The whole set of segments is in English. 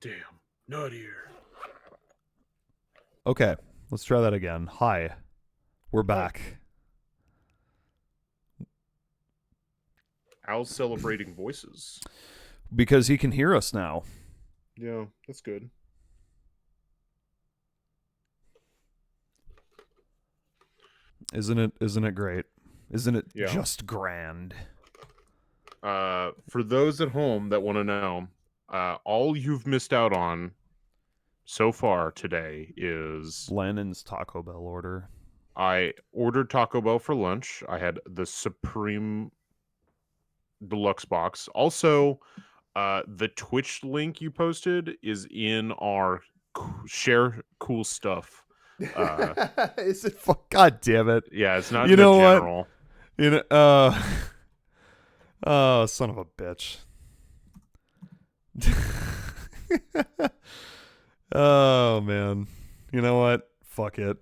Damn, nuttier. Okay, let's try that again. Hi, we're back. Al's celebrating voices. Because he can hear us now. Yeah, that's good. Isn't it great? Isn't it Yeah. just grand? For those at home that want to know, all you've missed out on so far today is Lennon's Taco Bell order. I ordered Taco Bell for lunch. I had the Supreme Deluxe box. Also, the Twitch link you posted is in our share cool stuff. Is it? God damn it! Yeah, it's not You in the know what? general. You know, oh, son of a bitch. Oh man, you know what? Fuck it.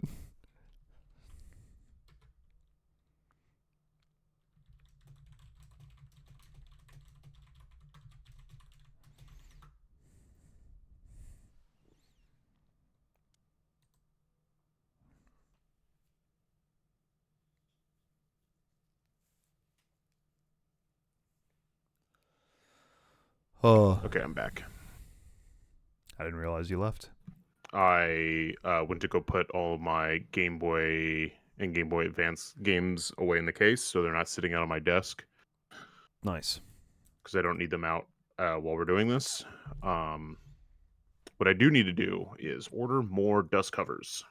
Oh, Okay, I'm back. I didn't realize you left. I went to go put all of my Game Boy and Game Boy Advance games away in the case, so they're not sitting out on my desk Nice. because I don't need them out while we're doing this. What I do need to do is order more dust covers.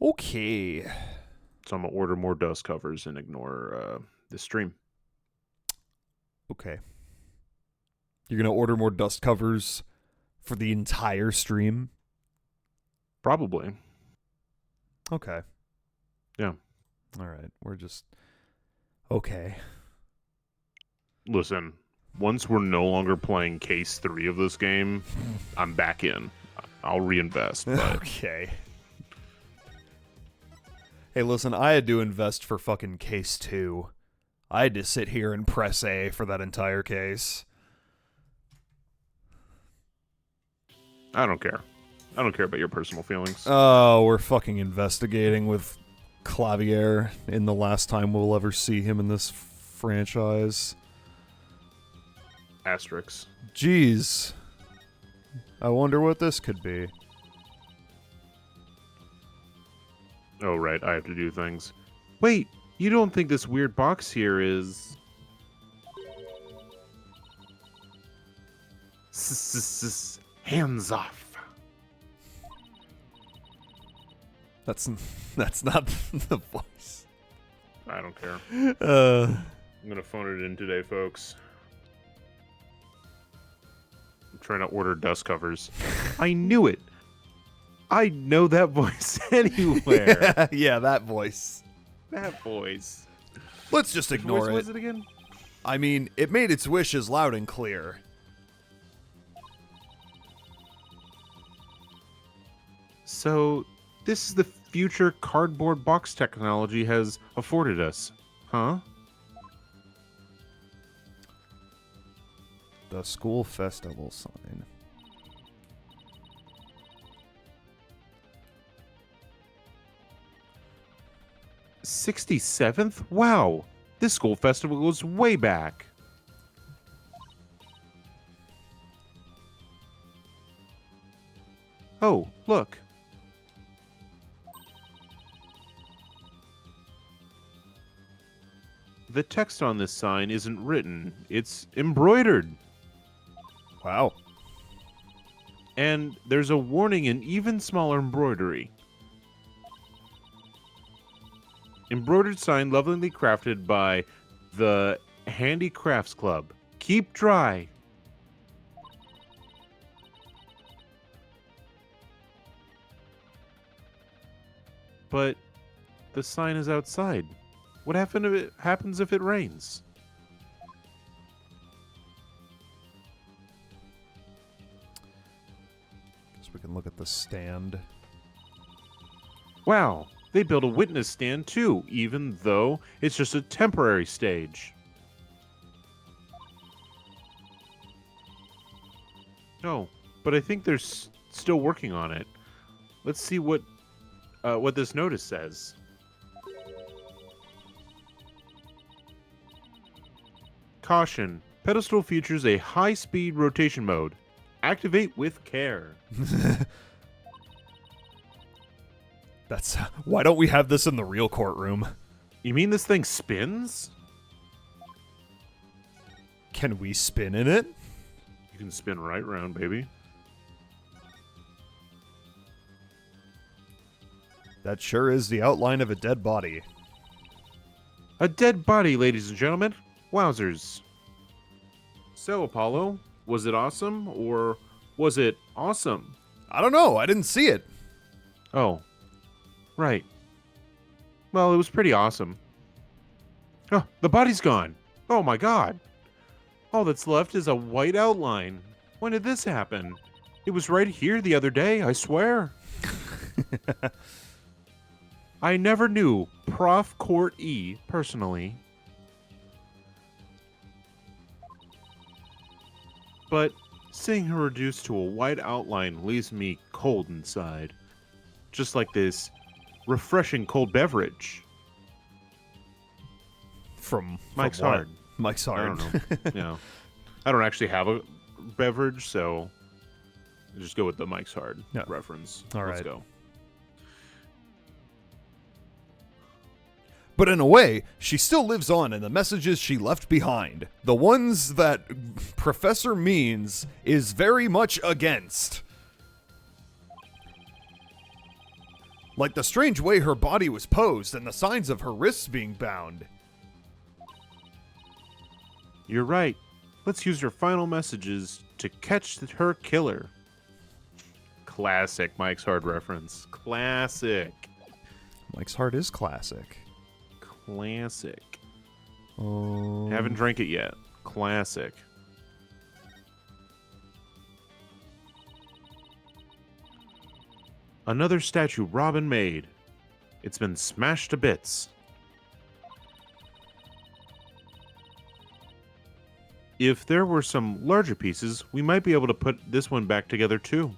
Okay. So I'm gonna order more dust covers and ignore the stream. Okay. You're gonna order more dust covers for the entire stream? Probably. Okay. Yeah. All right. We're just okay. Listen, once we're no longer playing case 3 of this game, I'm back in. I'll reinvest. But Okay. Hey, listen, I had to invest for fucking case 2. I had to sit here and press A for that entire case. I don't care. I don't care about your personal feelings. Oh, we're fucking investigating with Clavier in the last time we'll ever see him in this franchise. Asterix. Jeez. I wonder what this could be. Oh, right. I have to do things. Wait, you don't think this weird box here is... Hands off. That's not the voice. I don't care. Uh, I'm gonna phone it in today, folks. I'm trying to order dust covers. I knew it. I know that voice anywhere. yeah, that voice. That voice. Let's just ignore Which voice it. was it again? I mean, it made its wishes loud and clear. So, this is the future cardboard box technology has afforded us, huh? The school festival sign. '67th? Wow, this school festival goes way back. Oh, look. The text on this sign isn't written, it's embroidered. Wow. And there's a warning in even smaller embroidery. Embroidered sign lovingly crafted by the Handicrafts Club. Keep dry. But the sign is outside. What happens if it rains? Guess we can look at the stand. Wow, they built a witness stand too, even though it's just a temporary stage. No, but I think they're still working on it. Let's see what this notice says. Caution. Pedestal features a high-speed rotation mode. Activate with care. That's why don't we have this in the real courtroom? You mean this thing spins? Can we spin in it? You can spin right around, baby. That sure is the outline of a dead body. A dead body, ladies and gentlemen. Wowzers. So, Apollo, was it awesome or was it awesome? I don't know. I didn't see it. Oh, right. Well, it was pretty awesome. Oh, the body's gone. Oh my god. All that's left is a white outline. When did this happen? It was right here the other day, I swear. I never knew Prof. Court E personally. But seeing her reduced to a white outline leaves me cold inside. Just like this refreshing cold beverage. From Mike's what? Hard. Mike's I Hard. don't know. I don't actually have a beverage, so just go with the Mike's Hard reference. All Let's right. go. But in a way, she still lives on in the messages she left behind. The ones that Professor Means is very much against. Like the strange way her body was posed and the signs of her wrists being bound. You're right. Let's use her final messages to catch her killer. Classic Mike's Hard reference. Classic. Mike's Hard is classic. Classic. Haven't drank it yet. Classic. Another statue Robin made. It's been smashed to bits. If there were some larger pieces, we might be able to put this one back together too.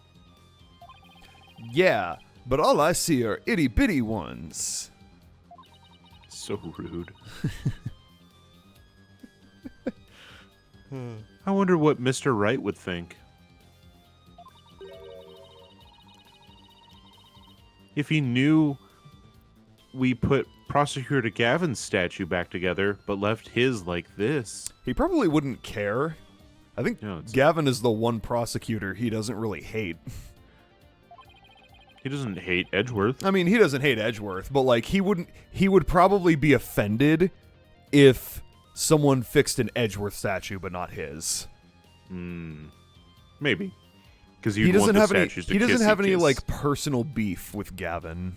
Yeah, but all I see are itty-bitty ones. So rude. I wonder what Mr. Wright would think. If he knew we put Prosecutor Gavin's statue back together, but left his like this. He probably wouldn't care. I think Gavin is the one prosecutor he doesn't really hate. He doesn't hate Edgeworth. I mean, he doesn't hate Edgeworth, but like he would probably be offended if someone fixed an Edgeworth statue but not his. Maybe. Because he doesn't have any like personal beef with Gavin.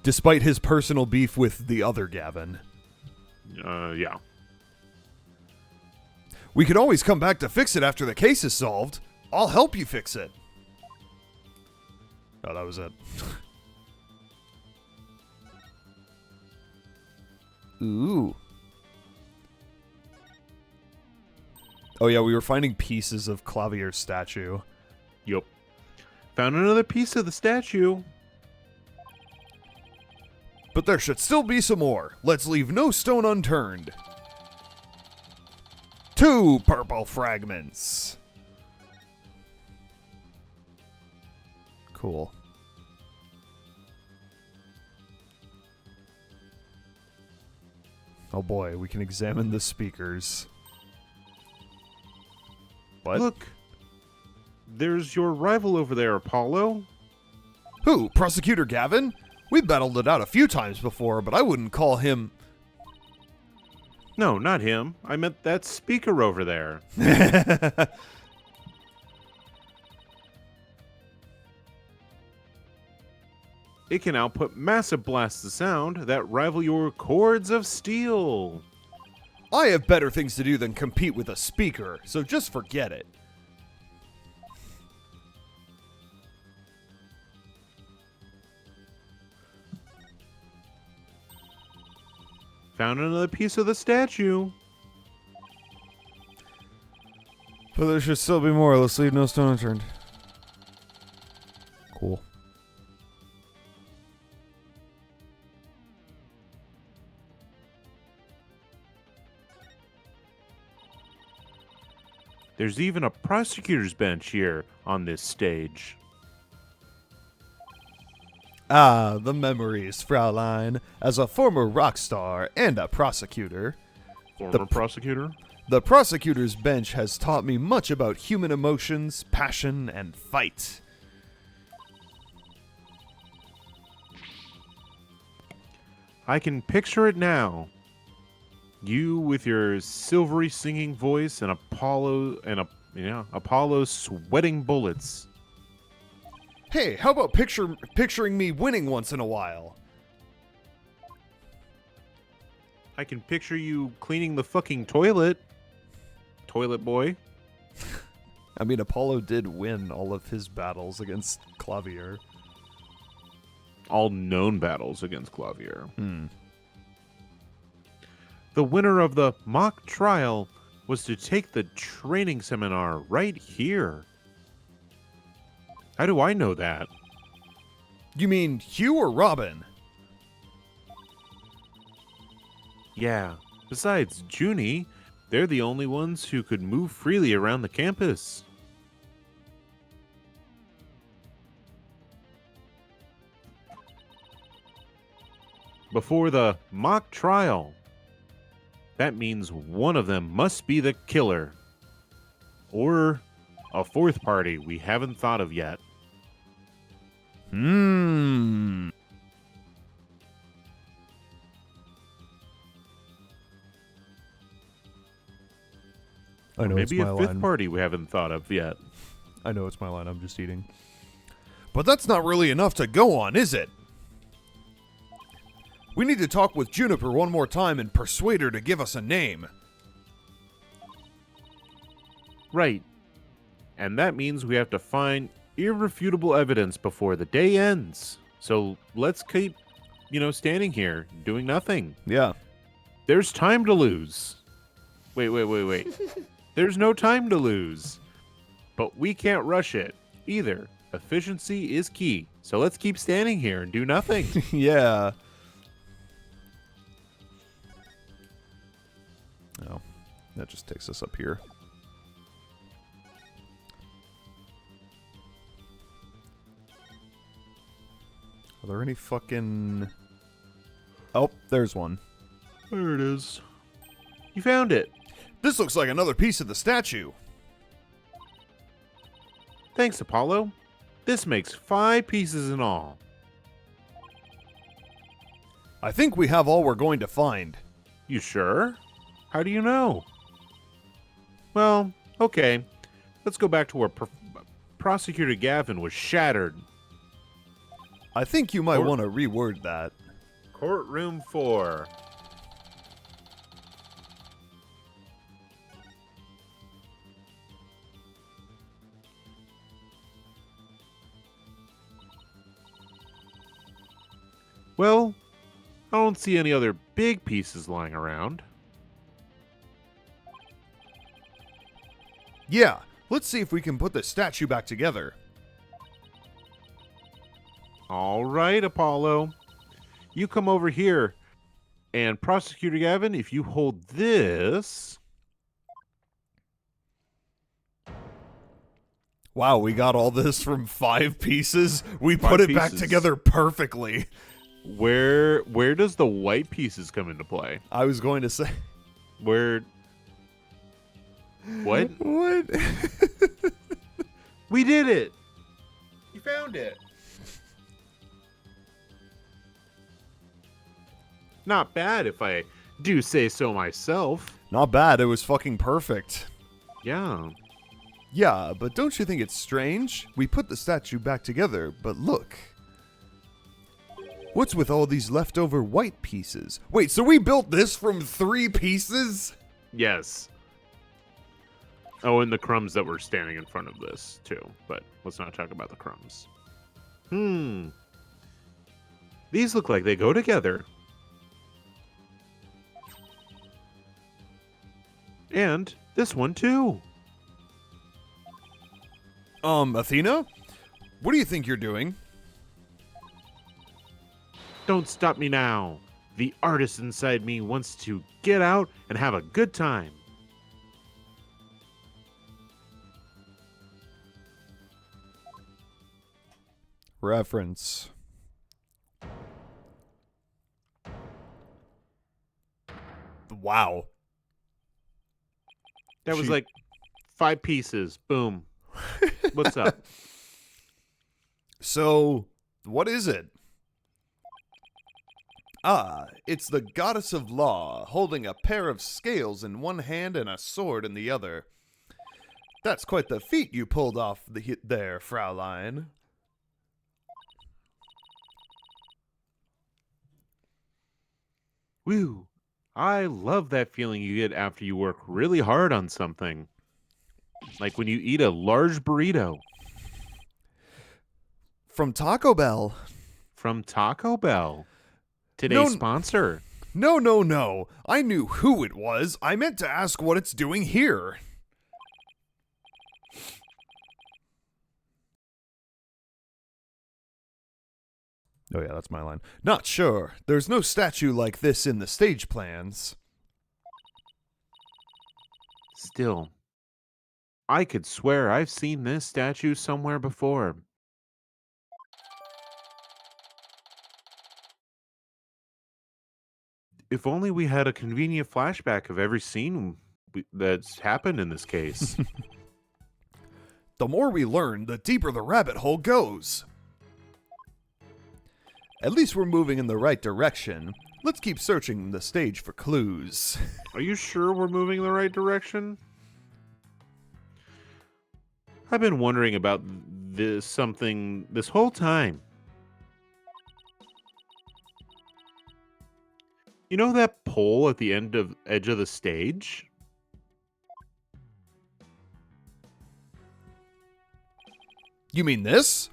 Despite his personal beef with the other Gavin. Yeah. We could always come back to fix it after the case is solved. I'll help you fix it. Oh, that was it. Ooh. Oh yeah, we were finding pieces of Clavier's statue. Yup. Found another piece of the statue. But there should still be some more. Let's leave no stone unturned. 2 purple fragments. Cool. Oh boy, we can examine the speakers. What? Look. There's your rival over there, Apollo. Who? Prosecutor Gavin? We've battled it out a few times before, but I wouldn't call him... No, not him. I meant that speaker over there. It can output massive blasts of sound that rival your cords of steel. I have better things to do than compete with a speaker, so just forget it. Found another piece of the statue. But there should still be more. Let's leave no stone unturned. Cool. There's even a prosecutor's bench here on this stage. Ah, the memories, Fraulein. As a former rock star and a prosecutor, Former prosecutor? the prosecutor's bench has taught me much about human emotions, passion, and fight. I can picture it now. You with your silvery singing voice and Apollo sweating bullets. Hey, how about picturing me winning once in a while? I can picture you cleaning the fucking toilet. Toilet boy. I mean, Apollo did win all of his battles against Clavier. All known battles against Clavier. Hmm. The winner of the mock trial was to take the training seminar right here. How do I know that? You mean Hugh or Robin? Yeah. Besides Junie, they're the only ones who could move freely around the campus. Before the mock trial, that means one of them must be the killer. Or a fourth party we haven't thought of yet. Hmm. I know Maybe it's my a fifth line. party we haven't thought of yet. I know it's my line. I'm just eating. But that's not really enough to go on, is it? We need to talk with Juniper one more time and persuade her to give us a name. Right. And that means we have to find irrefutable evidence before the day ends. So let's keep, standing here, doing nothing. Yeah. There's time to lose. Wait. There's no time to lose. But we can't rush it either. Efficiency is key. So let's keep standing here and do nothing. Yeah. Oh, that just takes us up here. Are there any fucking... Oh, there's one. There it is. You found it. This looks like another piece of the statue. Thanks, Apollo. This makes 5 pieces in all. I think we have all we're going to find. You sure? How do you know? Well, okay. Let's go back to where Prosecutor Gavin was shattered. I think you might want to reword that. Courtroom 4. Well, I don't see any other big pieces lying around. Yeah, let's see if we can put the statue back together. All right, Apollo. You come over here. And Prosecutor Gavin, if you hold this... Wow, we got all this from 5 pieces? We 5 put it back pieces. together perfectly. Where does the white pieces come into play? I was going to say... Where... What? What? We did it! You found it! Not bad if I do say so myself. Not bad, it was fucking perfect. Yeah. Yeah, but don't you think it's strange? We put the statue back together, but look. What's with all these leftover white pieces? Wait, so we built this from 3 pieces? Yes. Oh, and the crumbs that were standing in front of this, too. But let's not talk about the crumbs. These look like they go together. And this one, too. Athena? What do you think you're doing? Don't stop me now. The artist inside me wants to get out and have a good time. Reference. Wow. That was She- like 5 pieces. Boom. What's up? So, what is it? Ah, it's the goddess of law, holding a pair of scales in one hand and a sword in the other. That's quite the feat you pulled off there, Fraulein. Woo. I love that feeling you get after you work really hard on something. Like when you eat a large burrito From Taco Bell. from Taco Bell. Today's sponsor. No. I knew who it was. I meant to ask what it's doing here. Oh yeah, that's my line. Not sure. There's no statue like this in the stage plans. Still, I could swear I've seen this statue somewhere before. If only we had a convenient flashback of every scene that's happened in this case. The more we learn, the deeper the rabbit hole goes. At least we're moving in the right direction. Let's keep searching the stage for clues. Are you sure we're moving in the right direction? I've been wondering about this whole time. You know that pole at the edge of the stage? You mean this?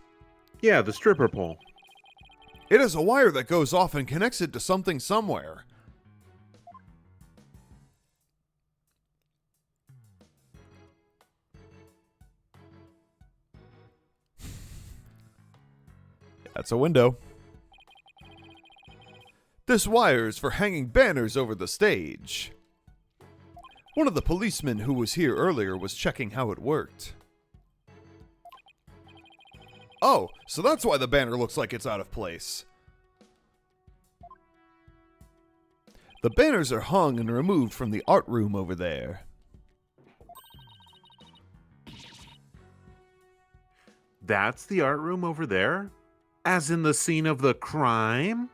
Yeah, the stripper pole. It has a wire that goes off and connects it to something somewhere. That's a window. This wire's for hanging banners over the stage. One of the policemen who was here earlier was checking how it worked. Oh, so that's why the banner looks like it's out of place. The banners are hung and removed from the art room over there. That's the art room over there? As in the scene of the crime?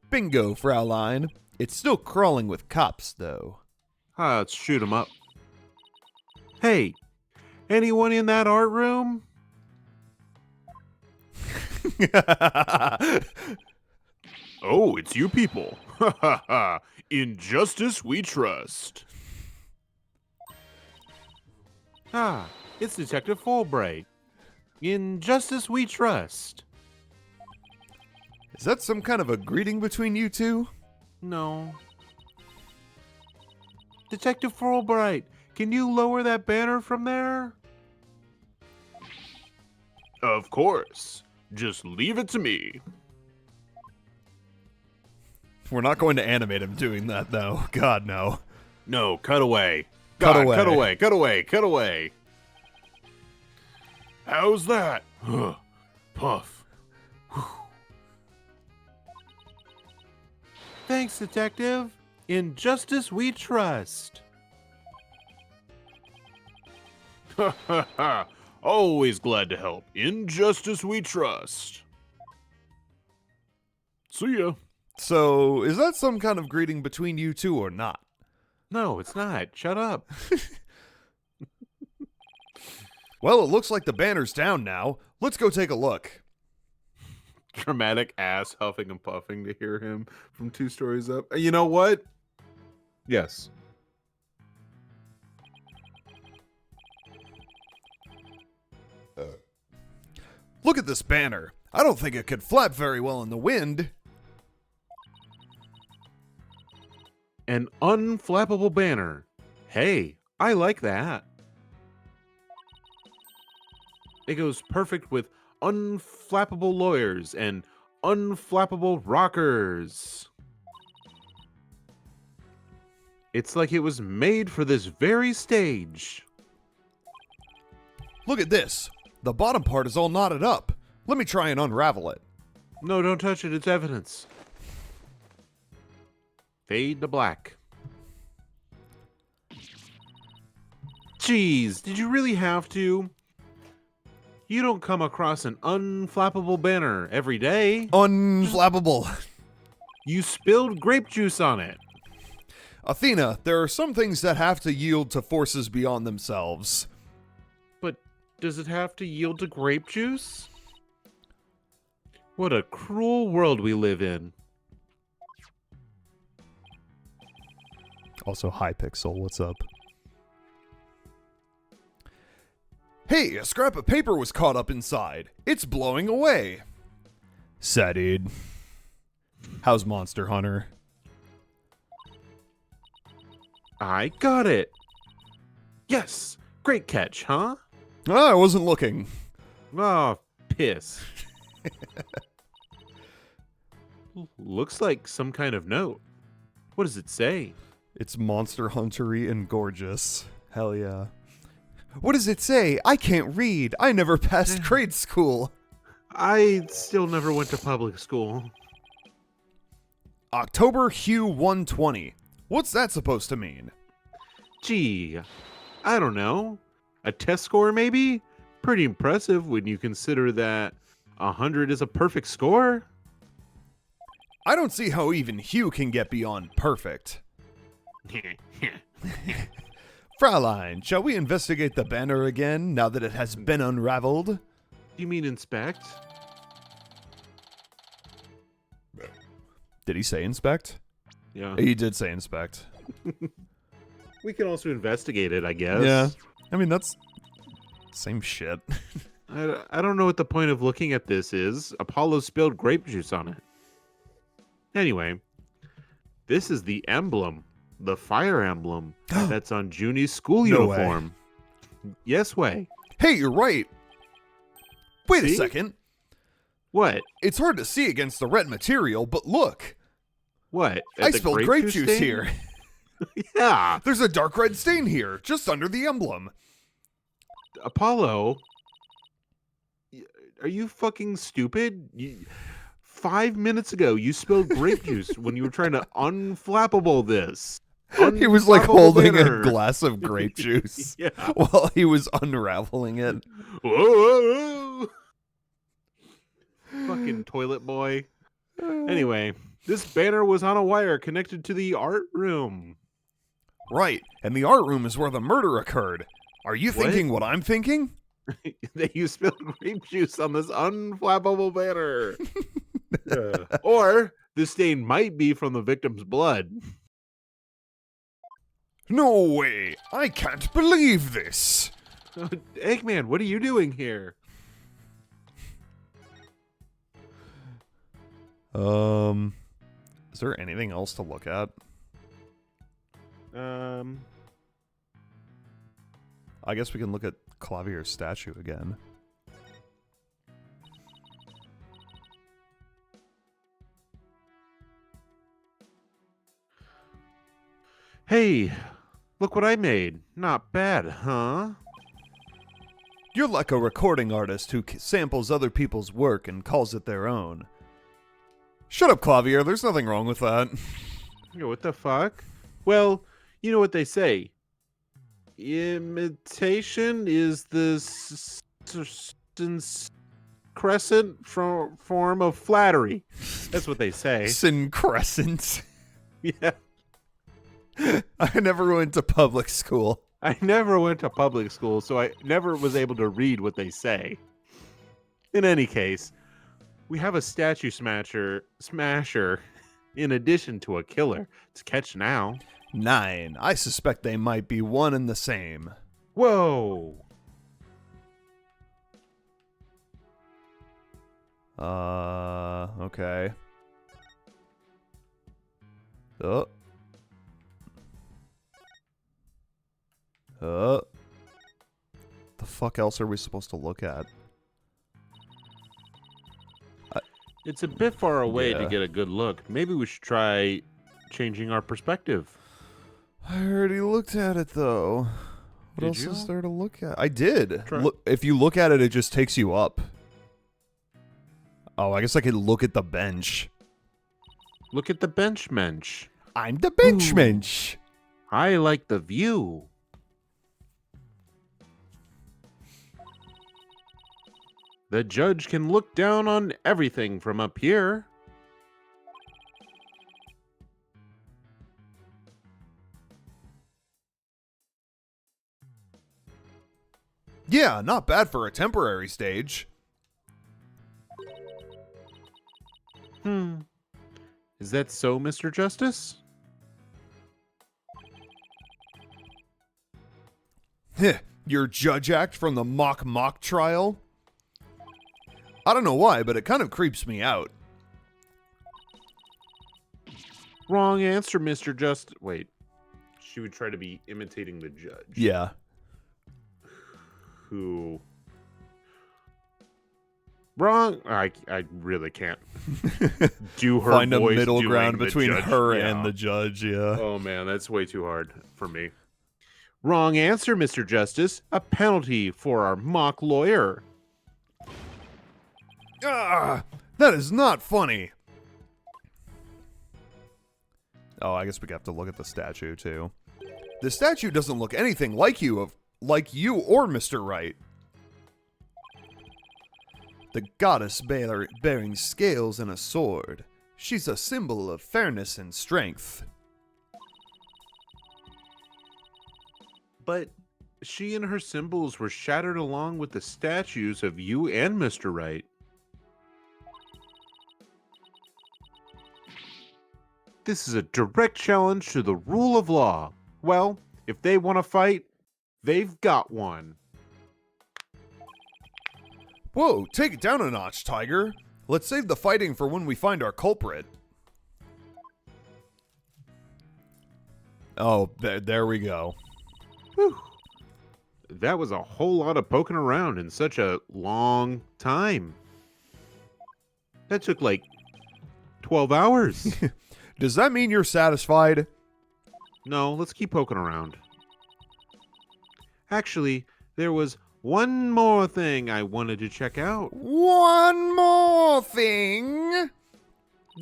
Bingo, Fraulein. It's still crawling with cops, though. Let's shoot 'em up. Hey, anyone in that art room? Oh, it's you people. Ha ha ha. In justice we trust. Ah, it's Detective Fulbright. In justice we trust. Is that some kind of a greeting between you two? No. Detective Fulbright, can you lower that banner from there? Of course. Just leave it to me. We're not going to animate him doing that, though. God, no. No, cut away. Cut God, away. Cut away. Cut away. Cut away. How's that? Puff. Whew. Thanks, Detective. In justice we trust. Ha ha ha. Always glad to help. In justice we trust. See ya. So, is that some kind of greeting between you two or not? No, it's not. Shut up. Well, it looks like the banner's down now. Let's go take a look. Dramatic ass huffing and puffing to hear him from 2 stories up. You know what? Yes. Look at this banner. I don't think it could flap very well in the wind. An unflappable banner. Hey, I like that. It goes perfect with unflappable lawyers and unflappable rockers. It's like it was made for this very stage. Look at this. The bottom part is all knotted up. Let me try and unravel it. No, don't touch it. It's evidence. Fade to black. Jeez, did you really have to? You don't come across an unflappable banner every day. Unflappable. You spilled grape juice on it. Athena, there are some things that have to yield to forces beyond themselves. But does it have to yield to grape juice? What a cruel world we live in. Also, Hypixel, what's up? Hey, a scrap of paper was caught up inside. It's blowing away. Sad dude. How's Monster Hunter? I got it. Yes, great catch, huh? Ah, I wasn't looking. Oh, piss. Looks like some kind of note. What does it say? It's Monster Hunter-y and gorgeous. Hell yeah. What does it say? I can't read. I never passed grade school. I still never went to public school. October Hue 120. What's that supposed to mean? Gee, I don't know. A test score, maybe? Pretty impressive when you consider that 100 is a perfect score. I don't see how even Hue can get beyond perfect. Fraulein, shall we investigate the banner again now that it has been unraveled? You mean inspect? Did he say inspect? Yeah. He did say inspect. We can also investigate it, I guess. Yeah. I mean, that's same shit. I don't know what the point of looking at this is. Apollo spilled grape juice on it. Anyway, this is the emblem. The fire emblem that's on Junie's school No uniform. Yes, way. Hey, you're right. Wait See? a second. What? It's hard to see against the red material, but look. What? I At the spilled grape juice stain? here. Yeah. There's a dark red stain here, just under the emblem. Apollo, are you fucking stupid? 5 minutes ago, you spilled grape juice when you were trying to unflappable this. He was like Unflappable holding banner. a glass of grape juice Yeah. while he was unraveling it. Whoa, whoa, whoa. Fucking toilet boy. Anyway, this banner was on a wire connected to the art room. Right, and the art room is where the murder occurred. Are you What? thinking what I'm thinking? That you spilled grape juice on this unflappable banner. Or the stain might be from the victim's blood. No way! I can't believe this! Eggman, what are you doing here? Is there anything else to look at? I guess we can look at Clavier's statue again. Hey, look what I made. Not bad, huh? You're like a recording artist who samples other people's work and calls it their own. Shut up, Clavier. There's nothing wrong with that. Yo, what the fuck? Well, you know what they say. Imitation is the crescent form of flattery. That's what they say. Syncrescent. Yeah. I never went to public school. I never went to public school, so I never was able to read what they say. In any case, we have a statue smasher in addition to a killer to catch now. 9. I suspect they might be one and the same. Whoa! Okay. Oh. The the fuck else are we supposed to look at? It's a bit far away to Yeah. get a good look. Maybe we should try changing our perspective. I already looked at it, though. What Did else you? is there to look at? I did. Try- Look, if you look at it, it just takes you up. Oh, I guess I could look at the bench. Look at the bench mensch. I'm the bench mensch. I like the view. The judge can look down on everything from up here. Yeah, not bad for a temporary stage. Is that so, Mr. Justice? Heh, your judge act from the mock trial? I don't know why, but it kind of creeps me out. Wrong answer, Mr. Justice. Wait. She would try to be imitating the judge. Yeah. Who... Wrong. I really can't do her Find a voice middle doing ground the between judge. her Yeah. and the judge, yeah. Oh man, that's way too hard for me. Wrong answer, Mr. Justice. A penalty for our mock lawyer. Ah, that is not funny. Oh, I guess we have to look at the statue too. The statue doesn't look anything like you or Mr. Wright. The goddess bearing scales and a sword. She's a symbol of fairness and strength. But she and her symbols were shattered along with the statues of you and Mr. Wright. This is a direct challenge to the rule of law. Well, if they want to fight, they've got one. Whoa, take it down a notch, Tiger. Let's save the fighting for when we find our culprit. Oh, there we go. Whew. That was a whole lot of poking around in such a long time. That took like 12 hours. Does that mean you're satisfied? No, let's keep poking around. Actually, there was one more thing I wanted to check out. One more thing.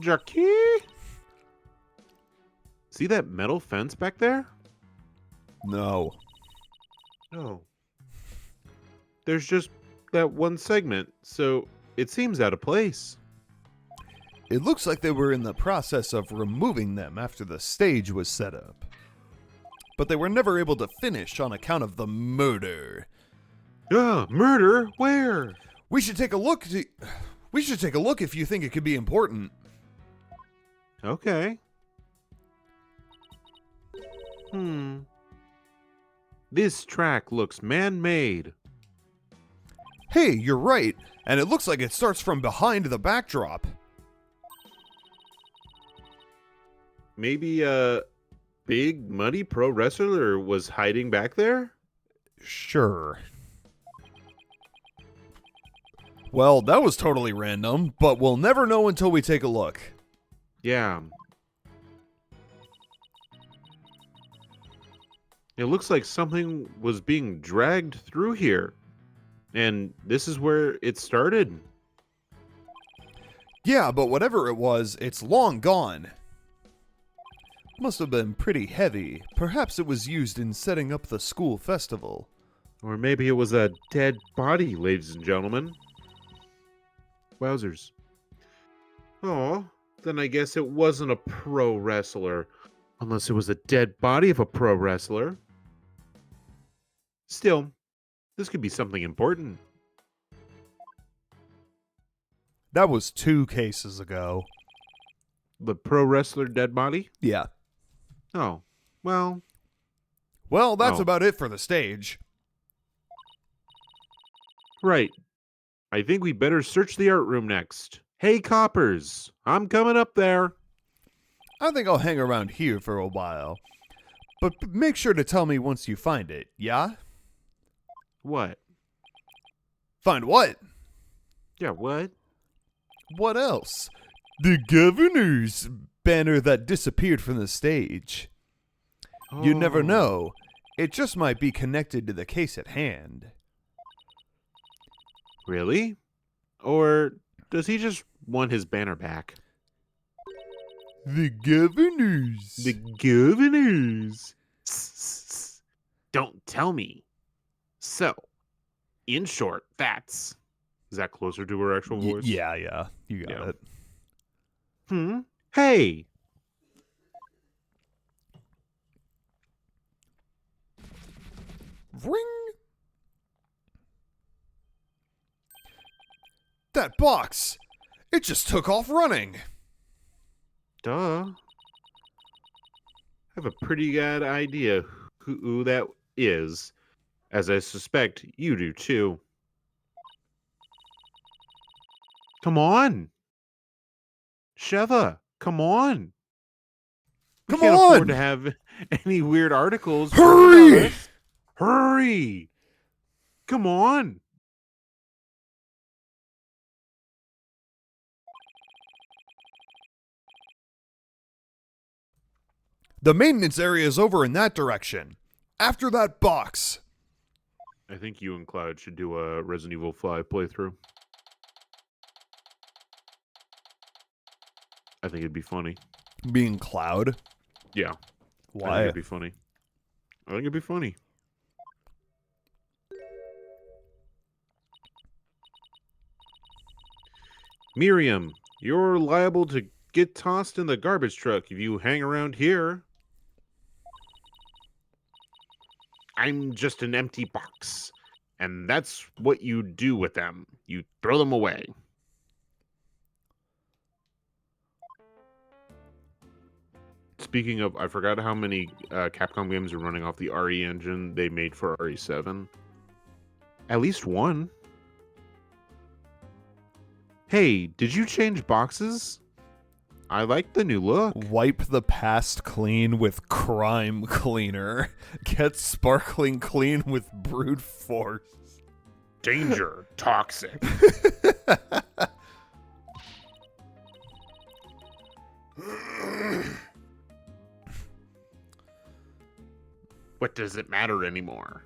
Jackie? See that metal fence back there? No. No. There's just that one segment, so it seems out of place. It looks like they were in the process of removing them after the stage was set up. But they were never able to finish on account of the murder. Murder? Where? We should take a look if you think it could be important. Okay. This track looks man-made. Hey, you're right. And it looks like it starts from behind the backdrop. Maybe a big, muddy pro wrestler was hiding back there? Sure. Well, that was totally random, but we'll never know until we take a look. Yeah. It looks like something was being dragged through here. And this is where it started. Yeah, but whatever it was, it's long gone. Must have been pretty heavy. Perhaps it was used in setting up the school festival. Or maybe it was a dead body, ladies and gentlemen. Wowzers. Oh, then I guess it wasn't a pro wrestler. Unless it was a dead body of a pro wrestler. Still, this could be something important. That was 2 cases ago. The pro wrestler dead body? Yeah. Oh, well. Well, that's Oh. about it for the stage. Right. I think we better search the art room next. Hey, coppers, I'm coming up there. I think I'll hang around here for a while. But make sure to tell me once you find it, yeah? What? Find what? Yeah, what? What else? The governor's banner that disappeared from the stage. You never Oh, know. It just might be connected to the case at hand. really? Or does he just want his banner back? The governor's. The governors. Don't tell me. So, in short, that's. Is that closer to her actual voice? Yeah. You got it. Hey! Ring! That box! It just took off running! Duh. I have a pretty good idea who that is, as I suspect you do too. Come on! Sheva, come on! We Come can't on! afford to have any weird articles. Hurry! About us. Hurry! Come on! The maintenance area is over in that direction. After that box. I think you and Cloud should do a Resident Evil 5 playthrough. I think it'd be funny. Being Cloud? Yeah. I think Why? it'd be funny. I think it'd be funny. Miriam, you're liable to get tossed in the garbage truck if you hang around here. I'm just an empty box. And that's what you do with them. You throw them away. Speaking of, I forgot how many Capcom games are running off the RE engine they made for RE7. At least one. Hey, did you change boxes? I like the new look. Wipe the past clean with crime cleaner. Get sparkling clean with brute force. Danger. Toxic. What does it matter anymore?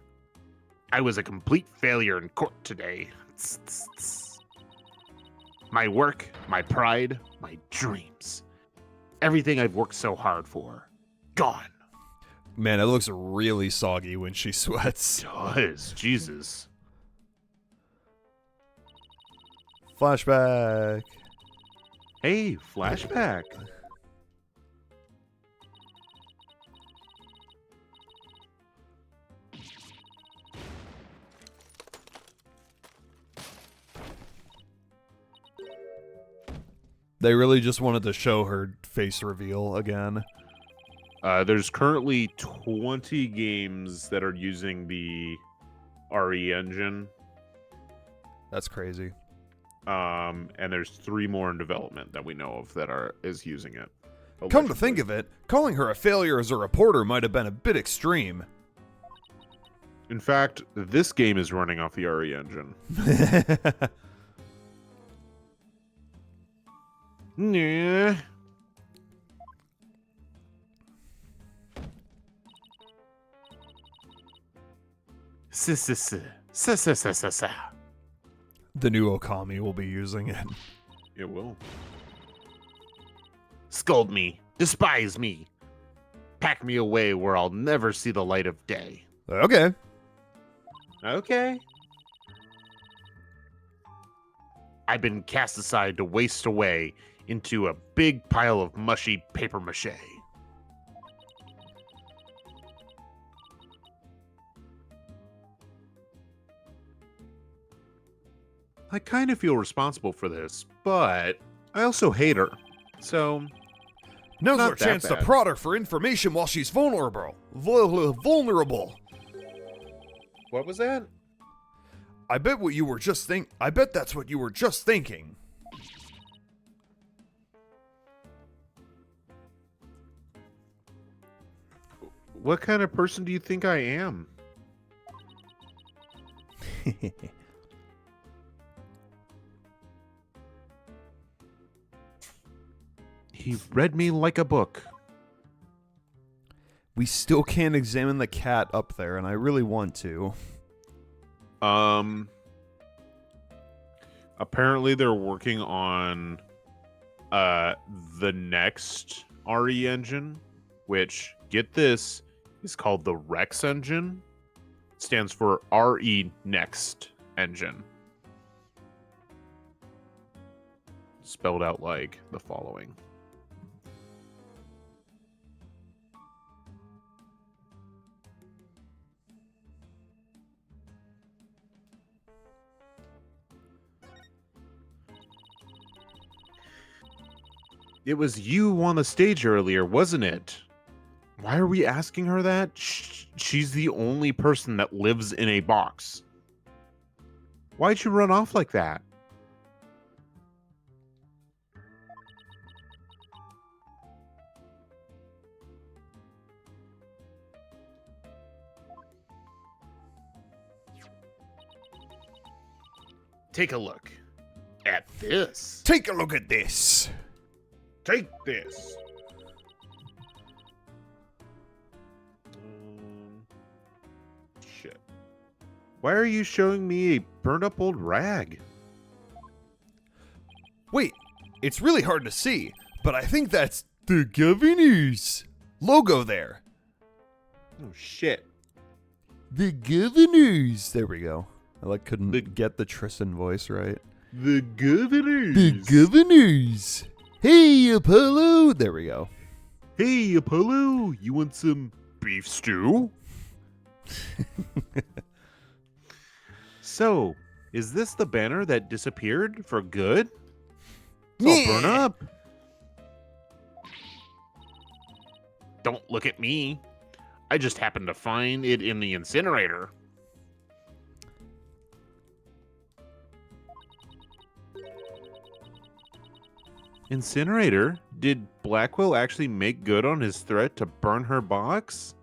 I was a complete failure in court today. My work, my pride, my dreams. Everything I've worked so hard for. Gone. Man, it looks really soggy when she sweats. It does. Jesus. Flashback. Hey, flashback. They really just wanted to show her face reveal again. There's currently 20 games that are using the RE engine. That's crazy. And there's 3 more in development that we know of that is using it. Come to think of it, calling her a failure as a reporter might have been a bit extreme. In fact, this game is running off the RE engine. Yeah. The new Okami will be using it. It will. Scold me, despise me, pack me away where I'll never see the light of day. Okay. Okay. I've been cast aside to waste away into a big pile of mushy paper mache. I kind of feel responsible for this, but I also hate her. So, Now's not our that chance to bad. prod her for information while she's vulnerable. Vulnerable. What was that? I bet that's what you were just thinking. What kind of person do you think I am? He read me like a book. We still can't examine the cat up there, and I really want to. Apparently they're working on the next RE engine, which, get this, is called the Rex engine. It stands for RE Next Engine. Spelled out like the following. It was you on the stage earlier, wasn't it? Why are we asking her that? She's the only person that lives in a box. Why'd you run off like that? Take a look at this. Take a look at this. Take this. Shit. Why are you showing me a burned up old rag? Wait, it's really hard to see, but I think that's the governor's logo there. Oh, shit. The governor's. There we go. I couldn't get the Tristan voice right. The governors. The governor's. Hey, Apollo. There we go. Hey, Apollo, you want some beef stew? So, is this the banner that disappeared for good? It's all burn up. Don't look at me. I just happened to find it in the incinerator. Incinerator? Did Blackwell actually make good on his threat to burn her box?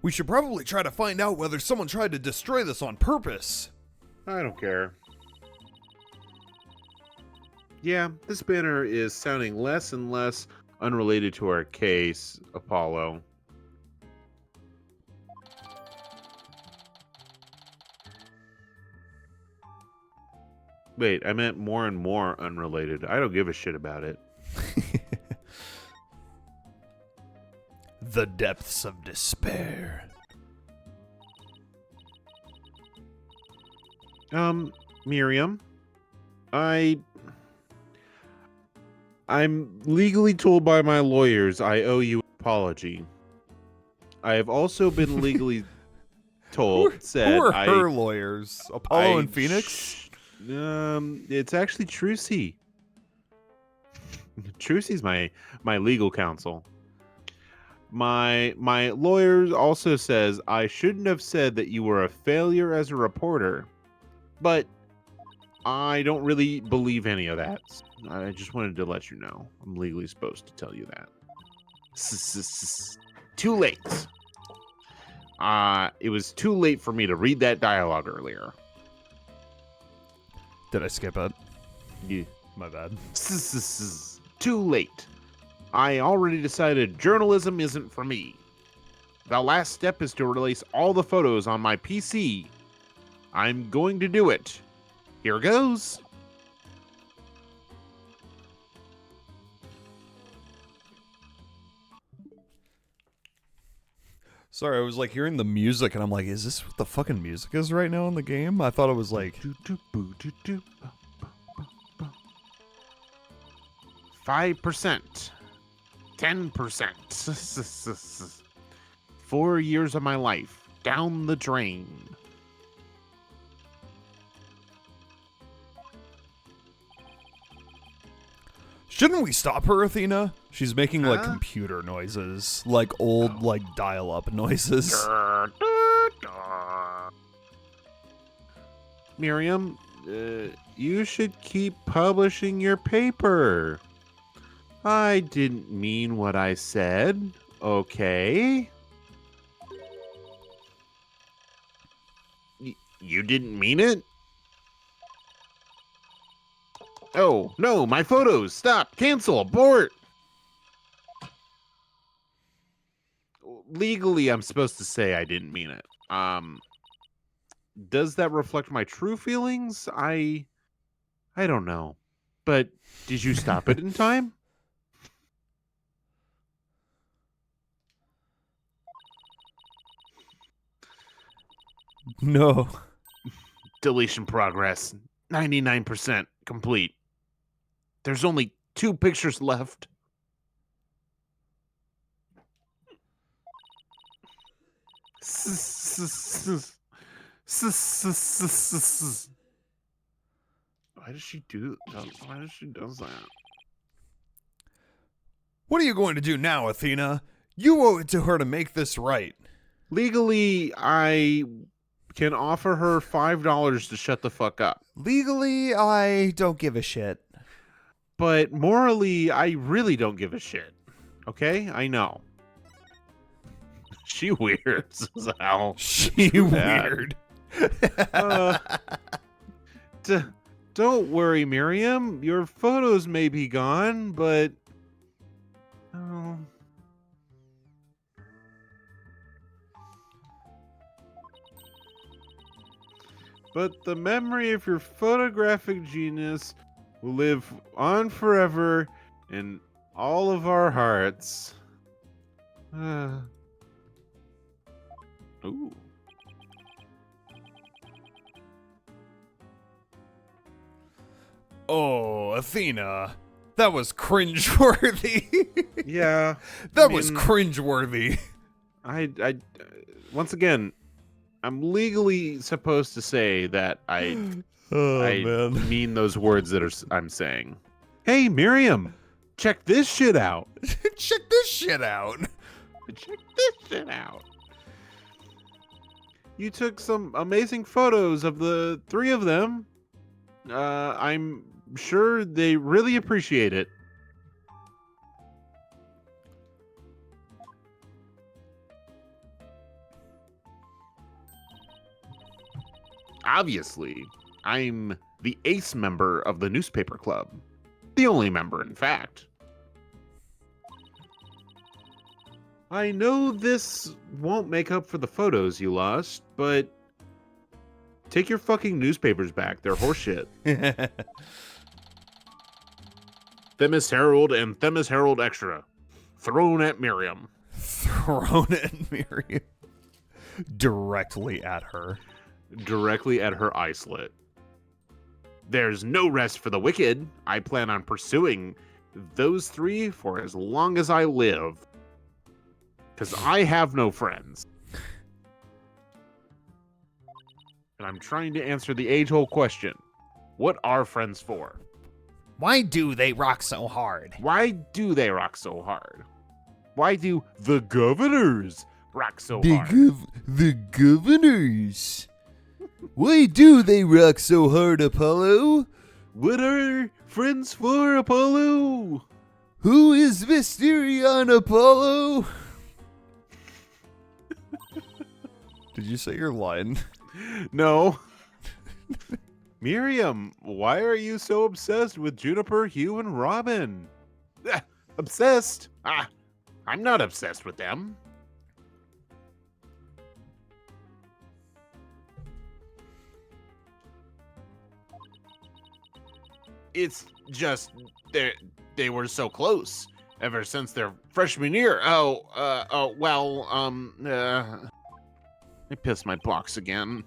We should probably try to find out whether someone tried to destroy this on purpose. I don't care. Yeah, this banner is sounding less and less unrelated to our case, Apollo. Wait, I meant more and more unrelated. I don't give a shit about it. The depths of despair. Miriam, I'm legally told by my lawyers I owe you an apology. I have also been legally told who are her lawyers? Apollo and Phoenix? It's actually Trucy. Trucy's my legal counsel. My lawyer also says I shouldn't have said that you were a failure as a reporter, but I don't really believe any of that. I just wanted to let you know. I'm legally supposed to tell you that. Too late. It was too late for me to read that dialogue earlier. Did I skip it? Yeah. My bad. Too late. I already decided journalism isn't for me. The last step is to release all the photos on my PC. I'm going to do it. Here goes. Sorry, I was like hearing the music and I'm like, is this what the fucking music is right now in the game? I thought it was like 5%. 10%. 4 years of my life down the drain. Shouldn't we stop her, Athena? She's making like computer noises, like old like dial-up noises. Miriam, you should keep publishing your paper. I didn't mean what I said, okay? You didn't mean it? Oh, no, my photos. Stop. Cancel. Abort. Legally, I'm supposed to say I didn't mean it. Does that reflect my true feelings? I don't know. But did you stop it in time? No. Deletion progress. 99% complete. There's only 2 pictures left. Why does she do that? What are you going to do now, Athena? You owe it to her to make this right. Legally, I can offer her $5 to shut the fuck up. Legally, I don't give a shit. But morally, I really don't give a shit. Okay? I know. She weird as hell. She weird. Don't worry, Miriam. Your photos may be gone, but... Oh... But the memory of your photographic genius will live on forever in all of our hearts. Ooh. Oh, Athena. That was cringeworthy. Yeah. That was cringeworthy. I once again, I'm legally supposed to say that I mean those words that I'm saying. Hey, Miriam, check this shit out. Check this shit out. Check this shit out. You took some amazing photos of the 3 of them. I'm sure they really appreciate it. Obviously, I'm the ace member of the newspaper club. The only member, in fact. I know this won't make up for the photos you lost, but take your fucking newspapers back. They're horseshit. Themis Herald and Themis Herald Extra. Thrown at Miriam. Thrown at Miriam. Directly at her. Directly at her eye slit. There's no rest for the wicked. I plan on pursuing those 3 for as long as I live. Because I have no friends. And I'm trying to answer the age-old question. What are friends for? Why do they rock so hard? Why do they rock so hard? Why do the governors rock so hard? The governors. Why do they rock so hard, Apollo? What are friends for, Apollo? Who is Mysterion, Apollo? Did you say your line? No. Miriam, why are you so obsessed with Juniper, Hugh, and Robin? Obsessed? I'm not obsessed with them. It's just they were so close ever since their freshman year. I pissed my box again.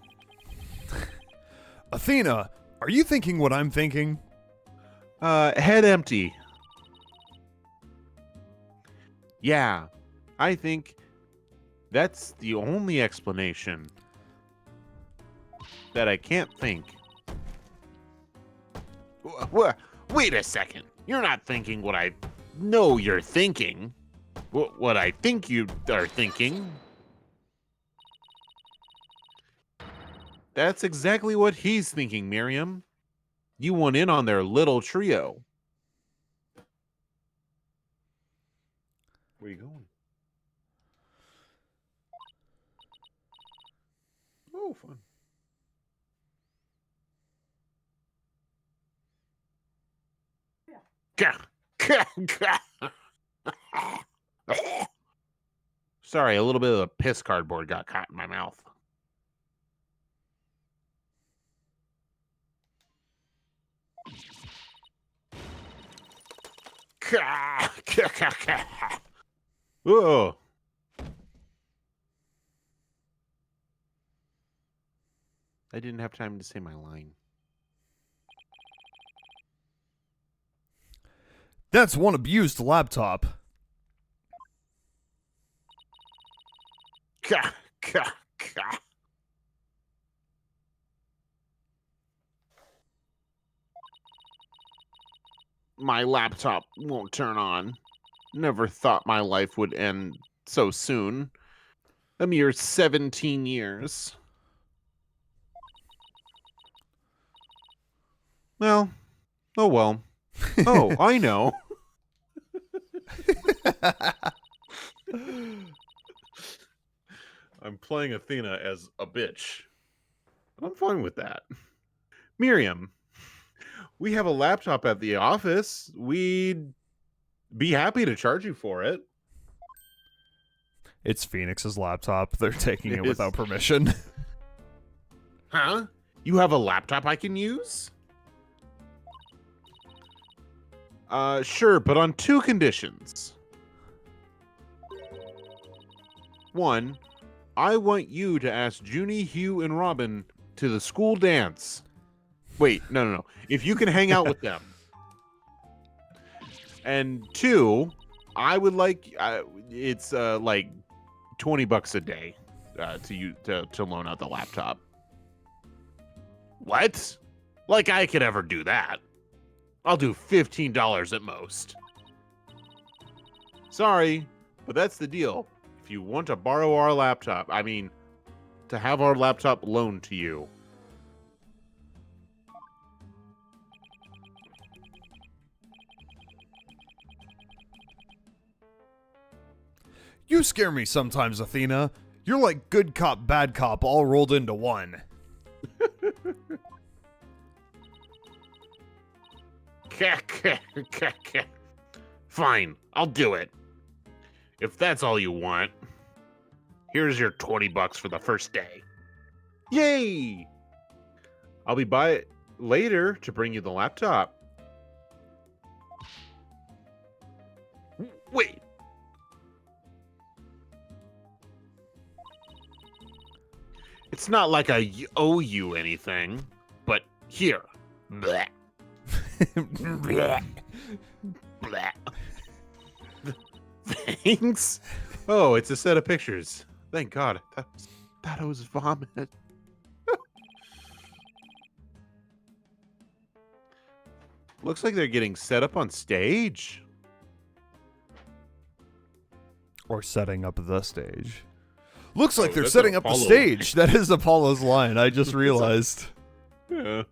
Athena, are you thinking what I'm thinking? Head empty. Yeah, I think that's the only explanation that I can't think. Wait a second. You're not thinking what I know you're thinking. What I think you are thinking. That's exactly what he's thinking, Miriam. You went in on their little trio. Where are you going? Oh, fun. Sorry, a little bit of the piss cardboard got caught in my mouth. Oh. I didn't have time to say my line. That's one abused laptop. My laptop won't turn on. Never thought my life would end so soon. A mere 17 years. Well, oh well. Oh, I know. I'm playing Athena as a bitch. I'm fine with that. Miriam, we have a laptop at the office. We'd be happy to charge you for it. It's Phoenix's laptop. They're taking it It is. without permission. Huh? You have a laptop I can use? Sure, but on 2 conditions. 1, I want you to ask Junie, Hugh, and Robin to the school dance. Wait, no. If you can hang out with them. And 2, I would like it's like $20 a day to loan out the laptop. What? Like I could ever do that? I'll do $15 at most. Sorry, but that's the deal. If you want to borrow our laptop, I mean, to have our laptop loaned to you. You scare me sometimes, Athena. You're like good cop, bad cop all rolled into one. Fine, I'll do it. If that's all you want, here's your $20 for the first day. Yay! I'll be by later to bring you the laptop. Wait. It's not like I owe you anything, but here. Bleh. Bleh. Bleh. Thanks. Oh, it's a set of pictures. Thank God. That was vomit. Looks like they're getting set up on stage. Or setting up the stage. Looks like they're that's setting up the Apollo stage. That is Apollo's line. I just realized. Yeah.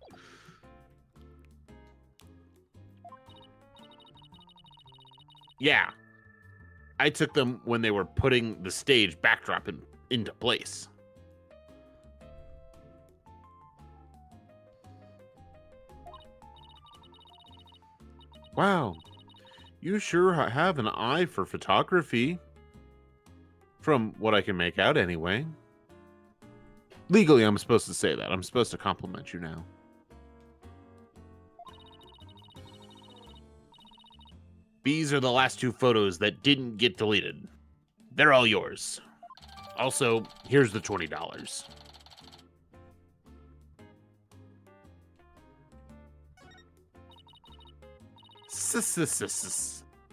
Yeah. I took them when they were putting the stage backdrop into place. Wow. You sure have an eye for photography. From what I can make out, anyway. Legally, I'm supposed to say that. I'm supposed to compliment you now. These are the last 2 photos that didn't get deleted. They're all yours. Also, here's the $20.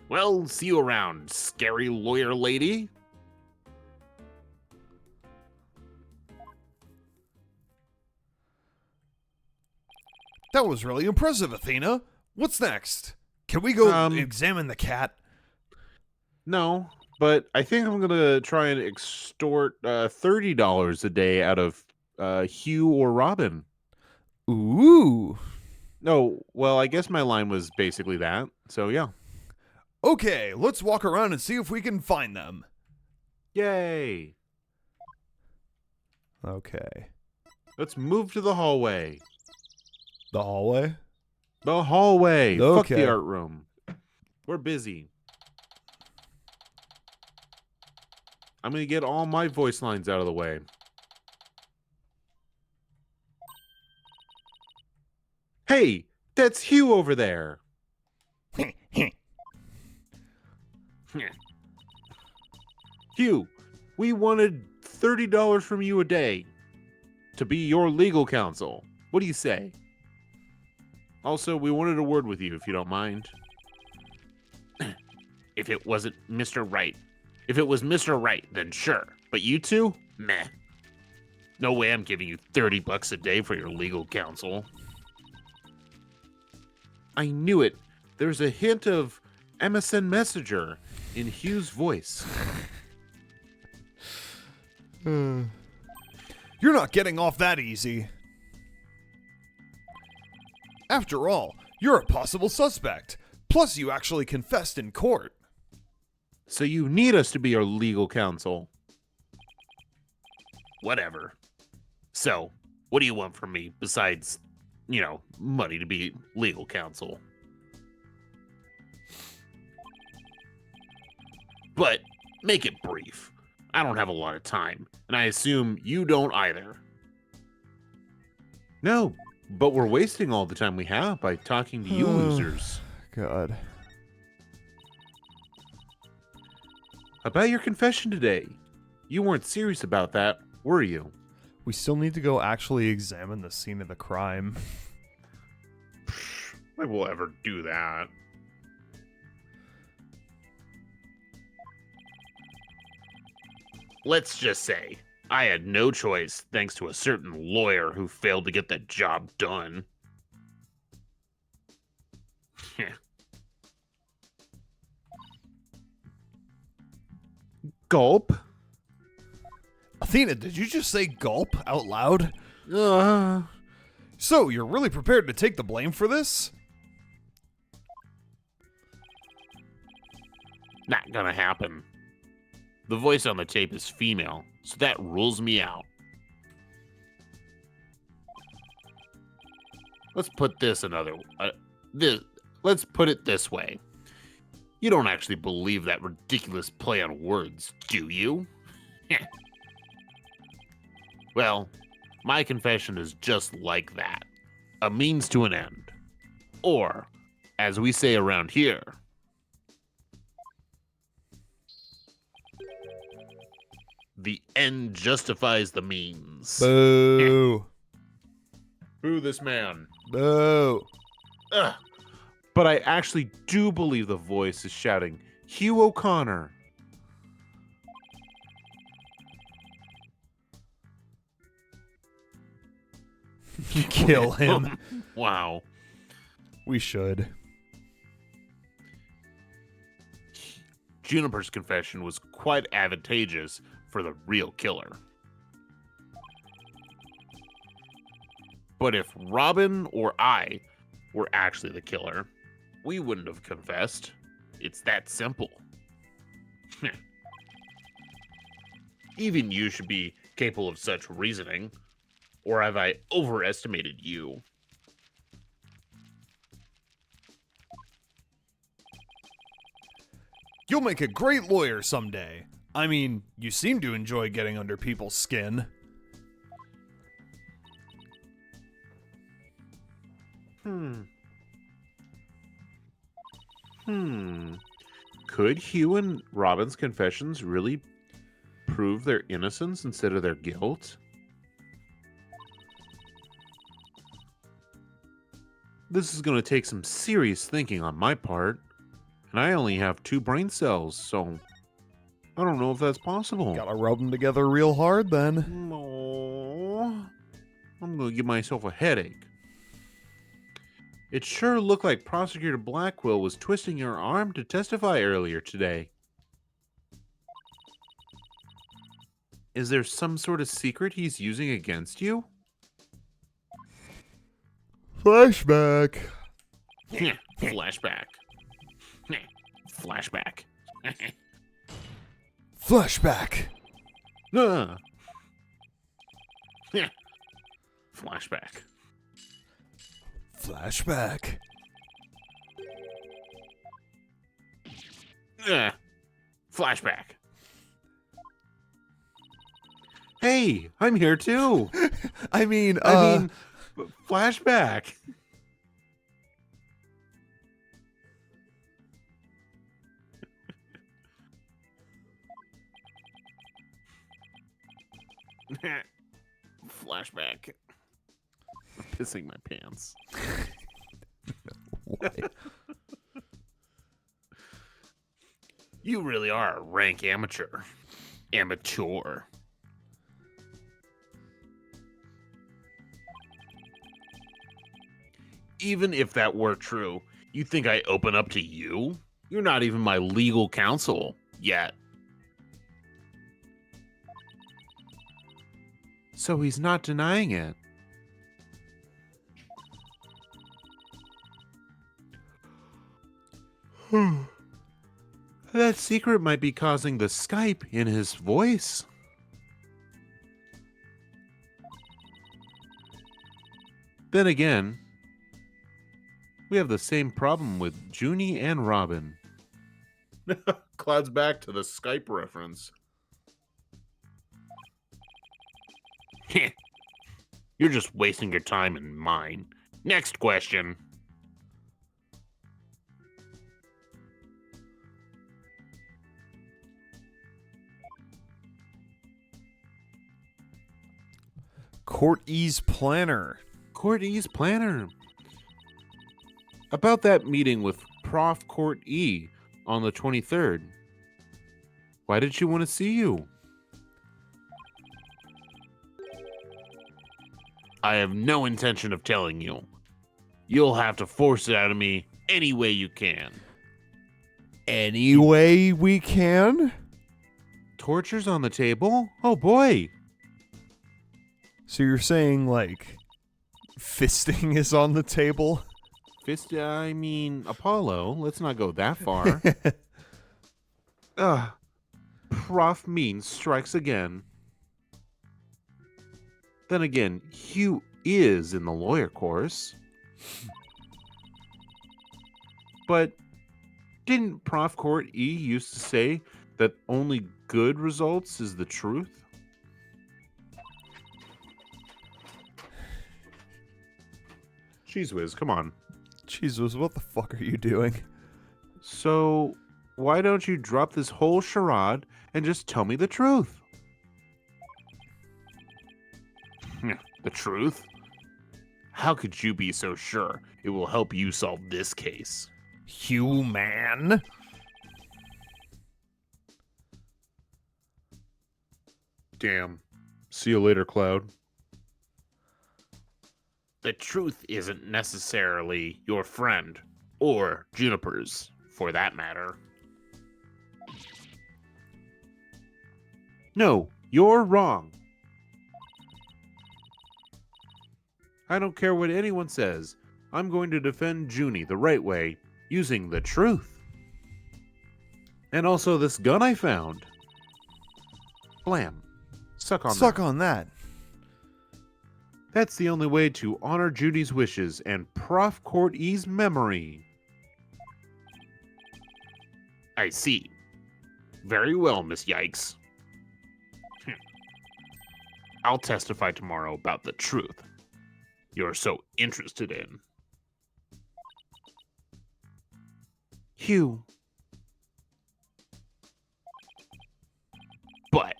Well, see you around, scary lawyer lady. That was really impressive, Athena. What's next? Can we go examine the cat? No, but I think I'm going to try and extort $30 a day out of Hugh or Robin. Ooh. No, well, I guess my line was basically that. So, yeah. Okay, let's walk around and see if we can find them. Yay. Okay. Let's move to the hallway. The hallway? The hallway. Fuck Okay. the art room. We're busy. I'm going to get all my voice lines out of the way. Hey, that's Hugh over there. Hugh, we wanted $30 from you a day to be your legal counsel. What do you say? Also, we wanted a word with you, if you don't mind. If it wasn't Mr. Wright. If it was Mr. Wright, then sure. But you two? Meh. No way I'm giving you $30 a day for your legal counsel. I knew it. There's a hint of MSN Messenger in Hugh's voice. You're not getting off that easy. After all, you're a possible suspect. Plus, you actually confessed in court. So you need us to be your legal counsel. Whatever. So, what do you want from me besides, money to be legal counsel? But make it brief. I don't have a lot of time, and I assume you don't either. No, but we're wasting all the time we have by talking to you losers. God. About your confession today. You weren't serious about that, were you? We still need to go actually examine the scene of the crime. I will ever do that. Let's just say, I had no choice thanks to a certain lawyer who failed to get the job done. Gulp? Athena, did you just say gulp out loud? So, you're really prepared to take the blame for this? Not gonna happen. The voice on the tape is female, so that rules me out. Let's put let's put it this way. You don't actually believe that ridiculous play on words, do you? Well, my confession is just like that. A means to an end. Or, as we say around here, the end justifies the means. Boo. Boo this man. Boo. Ugh. But I actually do believe the voice is shouting, Hugh O'Connor. Kill him. Wow. We should. Juniper's confession was quite advantageous for the real killer. But if Robin or I were actually the killer, we wouldn't have confessed. It's that simple. Even you should be capable of such reasoning. Or have I overestimated you? You'll make a great lawyer someday. I mean, you seem to enjoy getting under people's skin. Could Hugh and Robin's confessions really prove their innocence instead of their guilt? This is going to take some serious thinking on my part, and I only have 2 brain cells, so I don't know if that's possible. Gotta rub them together real hard then. No, I'm going to give myself a headache. It sure looked like Prosecutor Blackwell was twisting your arm to testify earlier today. Is there some sort of secret he's using against you? Flashback. Flashback. Flashback. Flashback. Flashback. Flashback. Flashback. Hey, I'm here too. I mean, Flashback. Flashback. I'm pissing my pants. what? You really are a rank amateur. Amateur. Even if that were true, you think I open up to you? You're not even my legal counsel yet. So he's not denying it. That secret might be causing the Skype in his voice. Then again, we have the same problem with Junie and Robin. Cloud's back to the Skype reference. You're just wasting your time and mine. Next question. Courtney's planner. Court-E's planner. About that meeting with Prof. Court-E on the 23rd. Why did she want to see you? I have no intention of telling you. You'll have to force it out of me any way you can. Any way we can? Torture's on the table? Oh boy. So you're saying, like, fisting is on the table? I mean, Apollo. Let's not go that far. Prof. Mean strikes again. Then again, Hugh is in the lawyer course. But didn't Prof. Court-E used to say that only good results is the truth? Cheese whiz, come on. Jesus, what the fuck are you doing? So, why don't you drop this whole charade and just tell me the truth? The truth? How could you be so sure it will help you solve this case? Human? Damn. See you later, Cloud. The truth isn't necessarily your friend, or Juniper's, for that matter. No, you're wrong. I don't care what anyone says. I'm going to defend Junie the right way, using the truth. And also this gun I found. Blam. Suck on that. Suck on that. That's the only way to honor Judy's wishes and Prof. Court-E's memory. I see. Very well, Miss Yikes. I'll testify tomorrow about the truth you're so interested in. Hugh. But...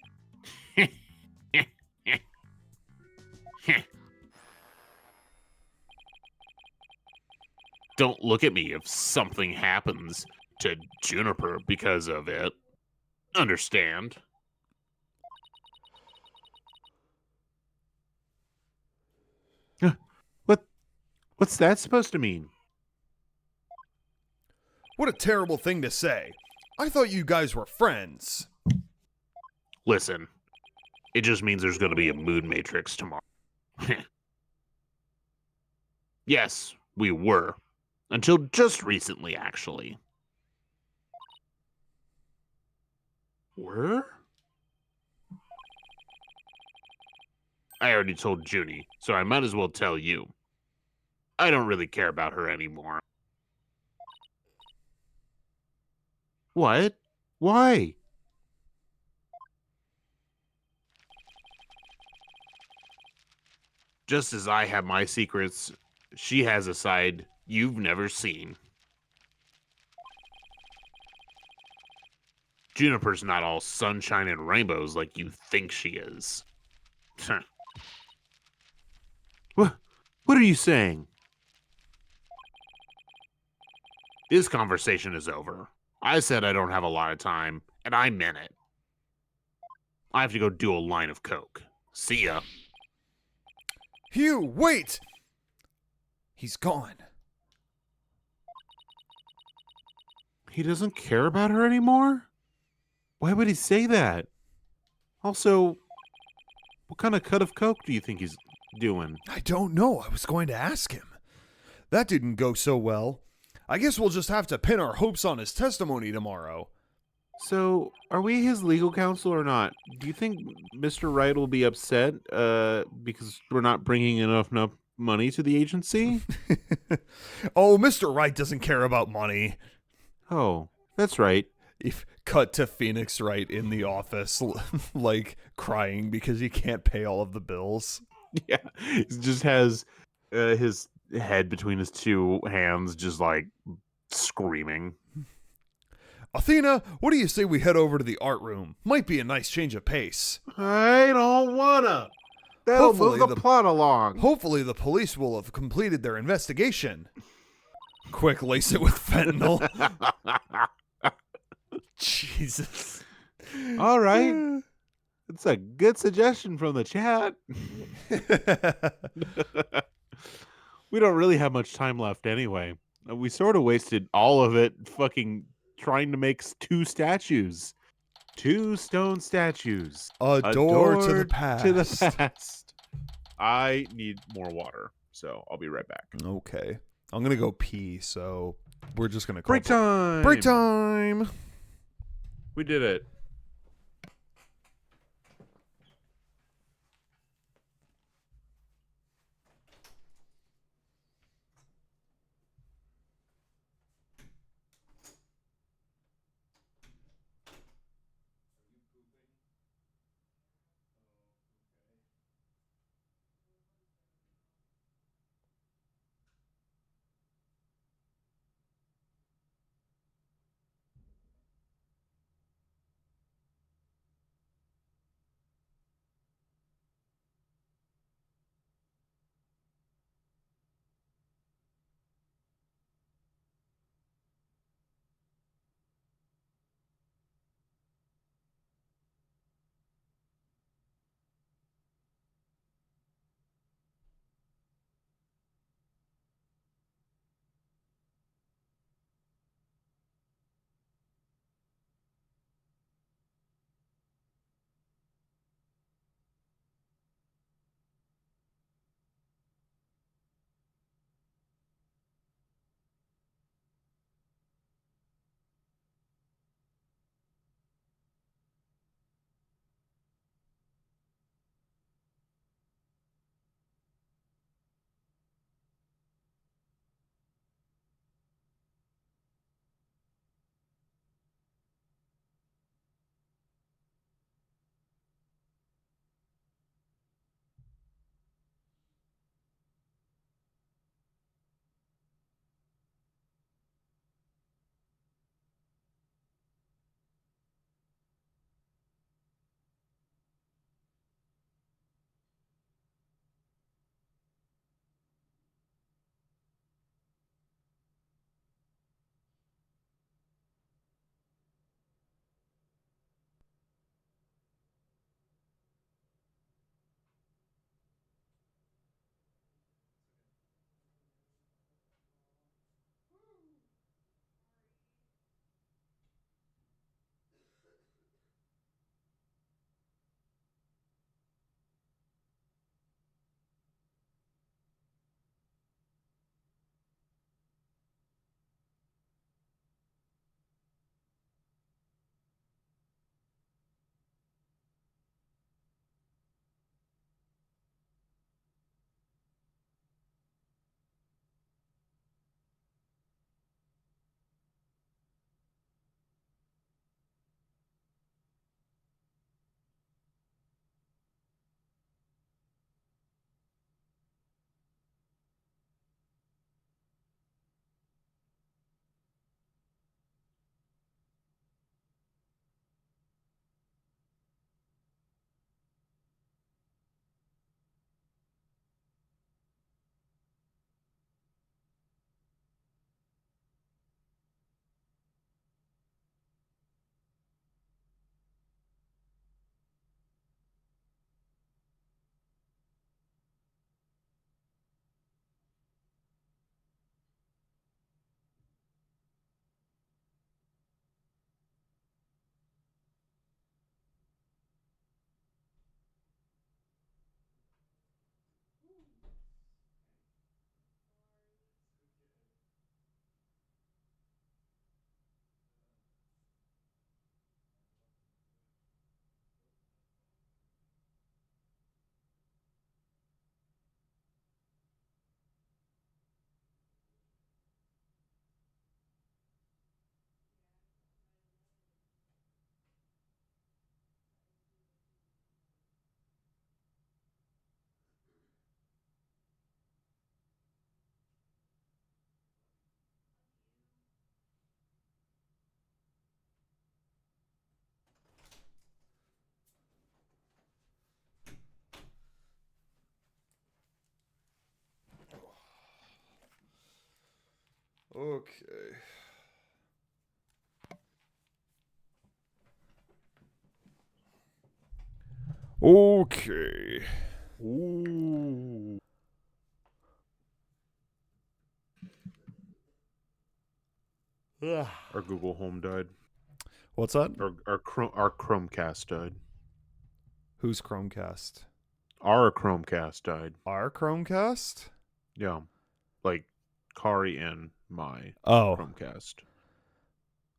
Don't look at me if something happens to Juniper because of it. Understand? What's that supposed to mean? What a terrible thing to say. I thought you guys were friends. Listen, it just means there's going to be a mood matrix tomorrow. Yes, we were. Until just recently, actually. Were? I already told Junie, so I might as well tell you. I don't really care about her anymore. What? Why? Just as I have my secrets, she has a side you've never seen. Juniper's not all sunshine and rainbows like you think she is. What? What are you saying? This conversation is over. I said I don't have a lot of time, and I meant it. I have to go do a line of coke. See ya. Hugh, wait! He's gone. He doesn't care about her anymore? Why would he say that? Also, what kind of cut of coke do you think he's doing? I don't know. I was going to ask him. That didn't go so well. I guess we'll just have to pin our hopes on his testimony tomorrow. So, are we his legal counsel or not? Do you think Mr. Wright will be upset because we're not bringing enough money to the agency? Oh, Mr. Wright doesn't care about money. Oh, that's right. If cut to Phoenix Wright in the office, like crying because he can't pay all of the bills. Yeah, he just has his head between his two hands, just like screaming. Athena, what do you say we head over to the art room? Might be a nice change of pace. I don't wanna. That'll Hopefully move the plot along. Hopefully the police will have completed their investigation. Quick, lace it with fentanyl. Jesus. All right. It's a good suggestion from the chat. We don't really have much time left anyway. We sort of wasted all of it fucking trying to make two statues. Two stone statues. A door to the To the past. past. I need more water, so I'll be right back. Okay. I'm going to go pee, so we're just going to call Break time. Break time. We did it. Okay. Okay. Ooh. Ugh. Our Google Home died. What's that? Our Chromecast died. Who's Chromecast? Our Chromecast died. Our Chromecast? Yeah. Like Kari and my Oh, Chromecast.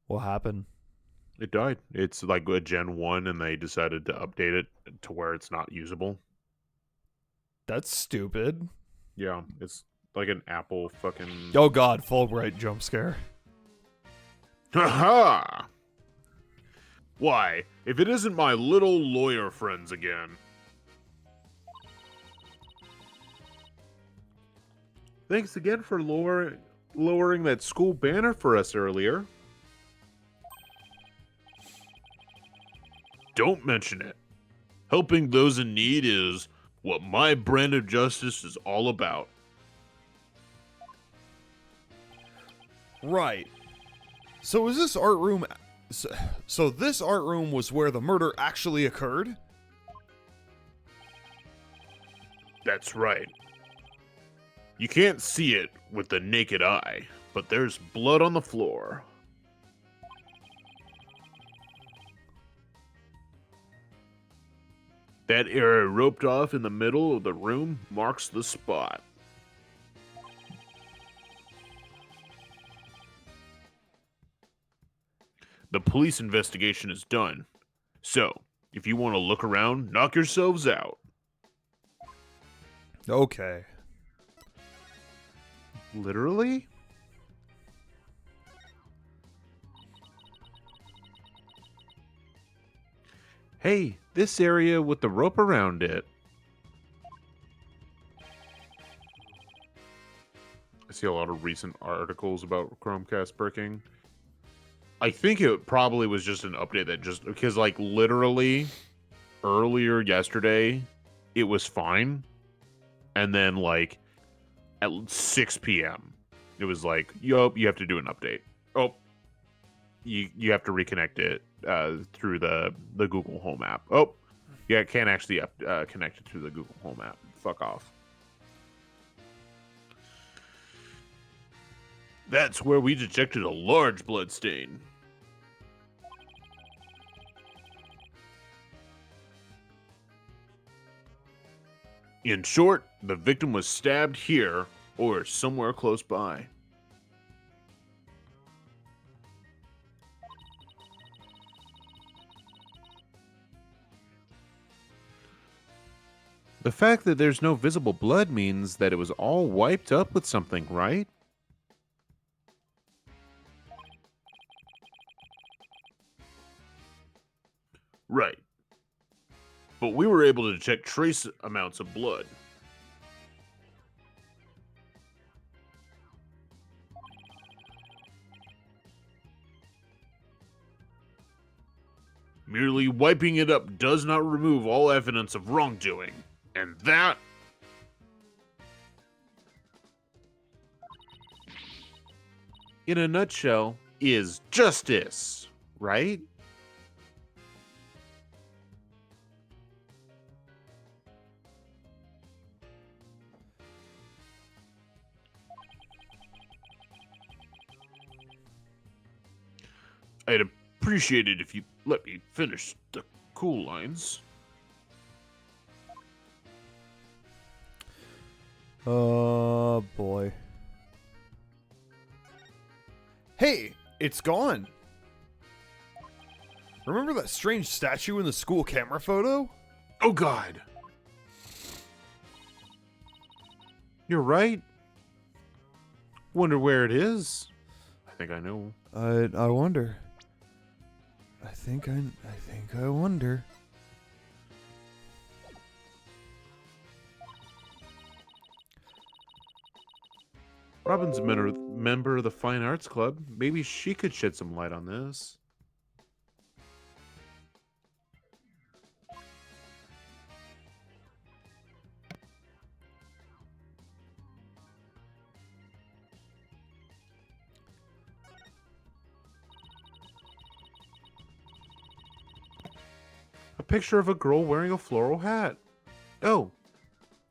what happened? It died. It's like a Gen 1 and they decided to update it to where it's not usable. That's stupid. Yeah, it's like an Apple fucking Oh god, Fulbright jump scare. Haha! Why, if it isn't my little lawyer friends again. Thanks again for lowering that school banner for us earlier. Don't mention it. Helping those in need is what my brand of justice is all about. Right. So is this art room... So this art room was where the murder actually occurred? That's right. You can't see it with the naked eye, but there's blood on the floor. That area roped off in the middle of the room marks the spot. The police investigation is done. So, if you want to look around, knock yourselves out. Okay. Literally? Hey, this area with the rope around it. I see a lot of recent articles about Chromecast bricking. I think it probably was just an update that just because, like, literally earlier yesterday, it was fine. And then, like, at 6 p.m., it was like, yup, you have to do an update. Oh, you have to reconnect it through the Google Home app. Oh, yeah, it can't actually connect it through the Google Home app. Fuck off. That's where we detected a large blood stain. In short, the victim was stabbed here or somewhere close by. The fact that there's no visible blood means that it was all wiped up with something, right? Right. But we were able to detect trace amounts of blood. Merely wiping it up does not remove all evidence of wrongdoing. And that... in a nutshell, is justice, right? I'd appreciate it if you let me finish the cool lines. Oh, boy. Hey, it's gone. Remember that strange statue in the school camera photo? Oh, God. You're right. Wonder where it is. I think I know. I wonder. I think I wonder. Robin's a member of the Fine Arts Club. Maybe she could shed some light on this. A picture of a girl wearing a floral hat. Oh,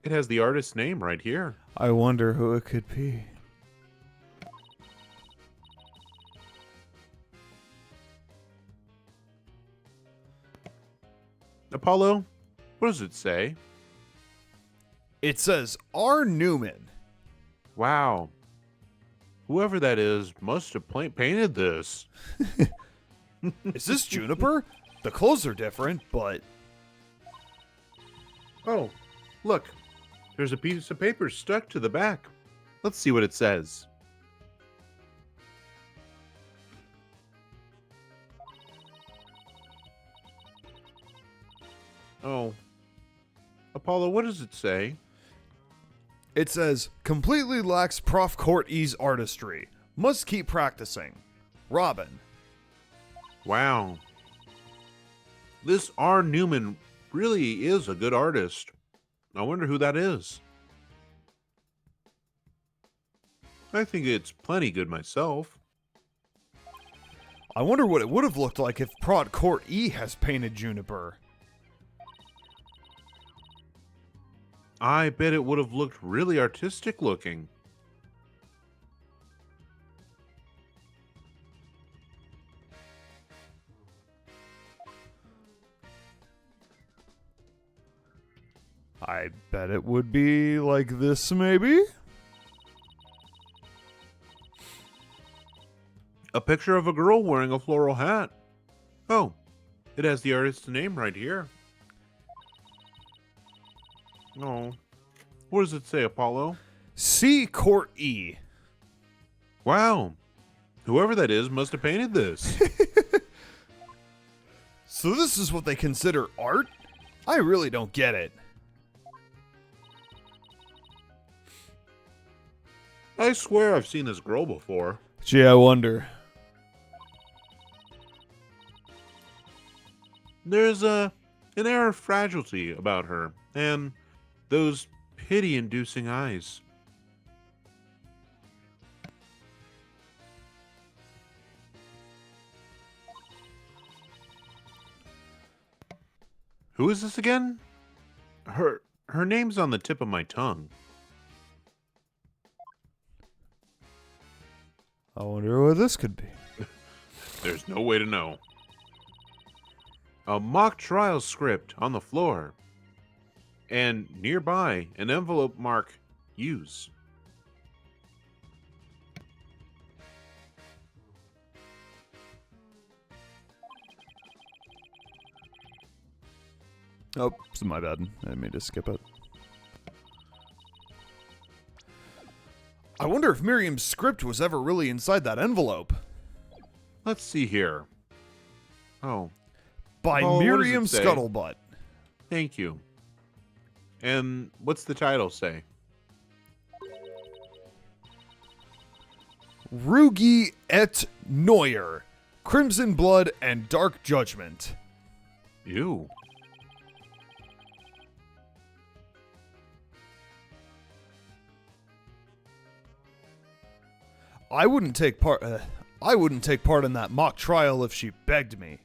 it has the artist's name right here. I wonder who it could be. Apollo, what does it say? It says R. Newman. Wow. Whoever that is must have painted this. Is this Juniper? The clothes are different, but Oh, look. There's a piece of paper stuck to the back. Let's see what it says. Oh. Apollo, what does it say? it says completely lacks Prof. Court E's artistry. Must keep practicing. Robin. Wow. This R. Newman really is a good artist. I wonder who that is. I think it's plenty good myself. I wonder what it would have looked like if Prod Court E has painted Juniper. I bet it would have looked really artistic looking. I bet it would be like this, maybe? A picture of a girl wearing a floral hat. Oh, it has the artist's name right here. Oh, what does it say, Apollo? C. Court E. Wow, whoever that is must have painted this. So this is what they consider art? I really don't get it. I swear I've seen this girl before. Gee, I wonder. There's an air of fragility about her, and those pity-inducing eyes. Who is this again? Her name's on the tip of my tongue. I wonder what this could be. There's no way to know. A mock trial script on the floor. And nearby, an envelope mark, use. Oh, it's my bad. I didn't mean to skip it. I wonder if Miriam's script was ever really inside that envelope. Let's see here. Oh, By Oh, what does it Miriam say? Scuttlebutt. thank you. And what's the title say? Rugi et Neuer. Crimson Blood and Dark Judgment. Ew. I wouldn't take part in that mock trial if she begged me.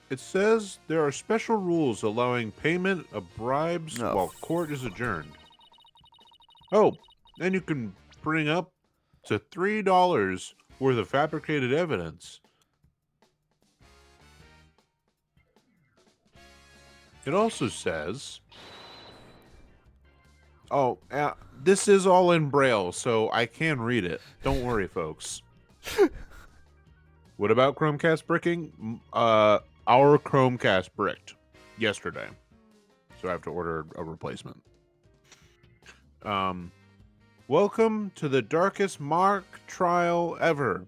It says there are special rules allowing payment of bribes Oh. while court is adjourned. Oh, and you can bring up to $3 worth of fabricated evidence. It also says... Oh, this is all in Braille, so I can read it. Don't worry, folks. What about Chromecast bricking? Our Chromecast bricked yesterday, so I have to order a replacement. Welcome to the darkest mock trial ever,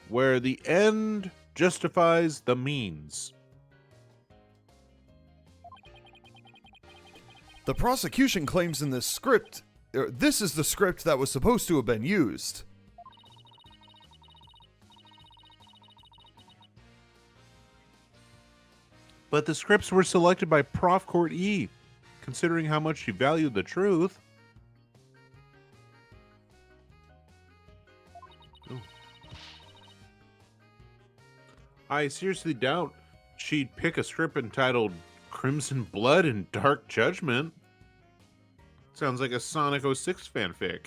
where the end justifies the means. The prosecution claims in this script, this is the script that was supposed to have been used. But the scripts were selected by Prof. Court E, considering how much she valued the truth. Oh. I seriously doubt she'd pick a script entitled Crimson Blood and Dark Judgment. Sounds like a Sonic 06 fanfic.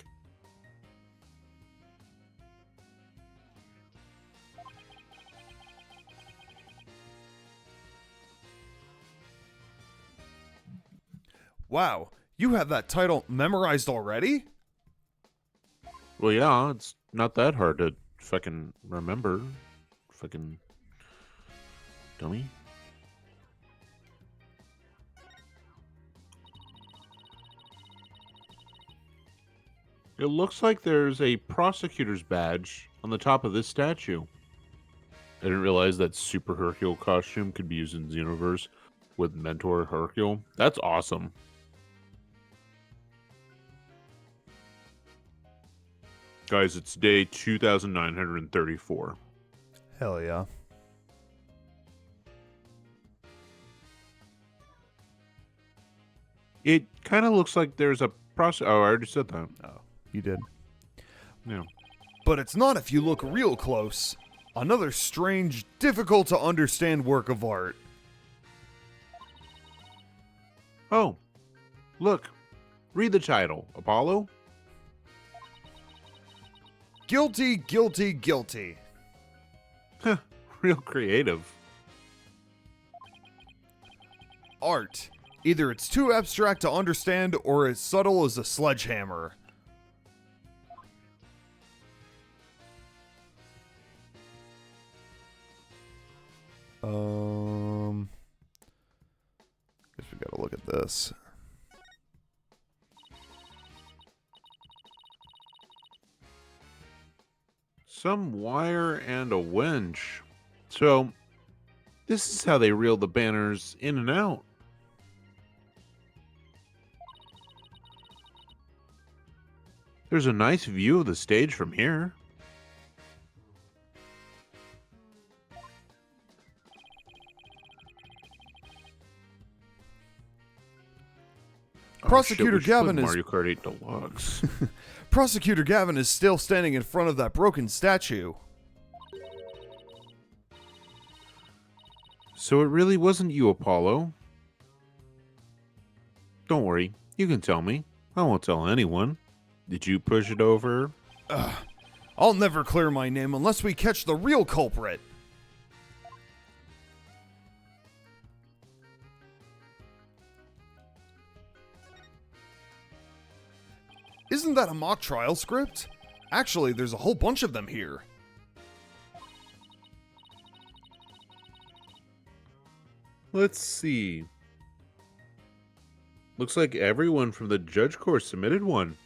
Wow, you have that title memorized already? Well, yeah, it's not that hard to fucking remember. Fucking dummy. It looks like there's a prosecutor's badge on the top of this statue. I didn't realize that Super Hercule costume could be used in Xenoverse with Mentor Hercule. That's awesome. Guys, it's day 2934. Hell yeah. It kind of looks like there's a process. Oh, I already said that. Oh, you did. Yeah. But it's not if you look real close. Another strange, difficult to understand work of art. Oh, look. Read the title. Apollo? Guilty, guilty, guilty. Huh, real creative. Art. Either it's too abstract to understand or as subtle as a sledgehammer. Guess we gotta look at this. Some wire and a winch. So, this is how they reel the banners in and out. There's a nice view of the stage from here. Prosecutor we should play Gavin is Mario Kart 8 Deluxe. Prosecutor Gavin is still standing in front of that broken statue. So it really wasn't you, Apollo. Don't worry, you can tell me. I won't tell anyone. Did you push it over? I'll never clear my name unless we catch the real culprit. Isn't that a mock trial script? Actually, there's a whole bunch of them here. Let's see. Looks like everyone from the judge course submitted one.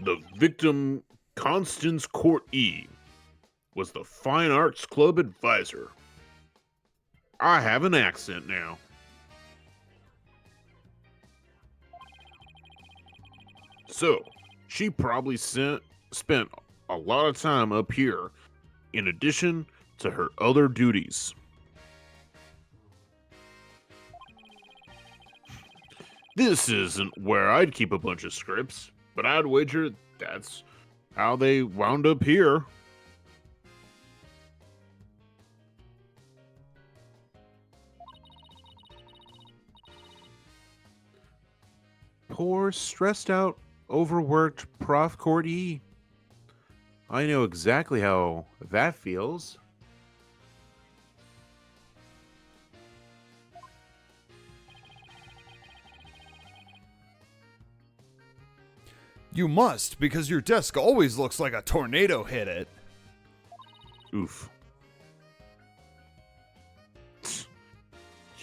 The victim, Constance Court E, was the Fine Arts Club advisor. I have an accent now. So, she probably spent a lot of time up here, in addition to her other duties. This isn't where I'd keep a bunch of scripts, but I'd wager that's how they wound up here. Poor, stressed out, overworked Prof. Court E. I know exactly how that feels. You must, because your desk always looks like a tornado hit it. Oof.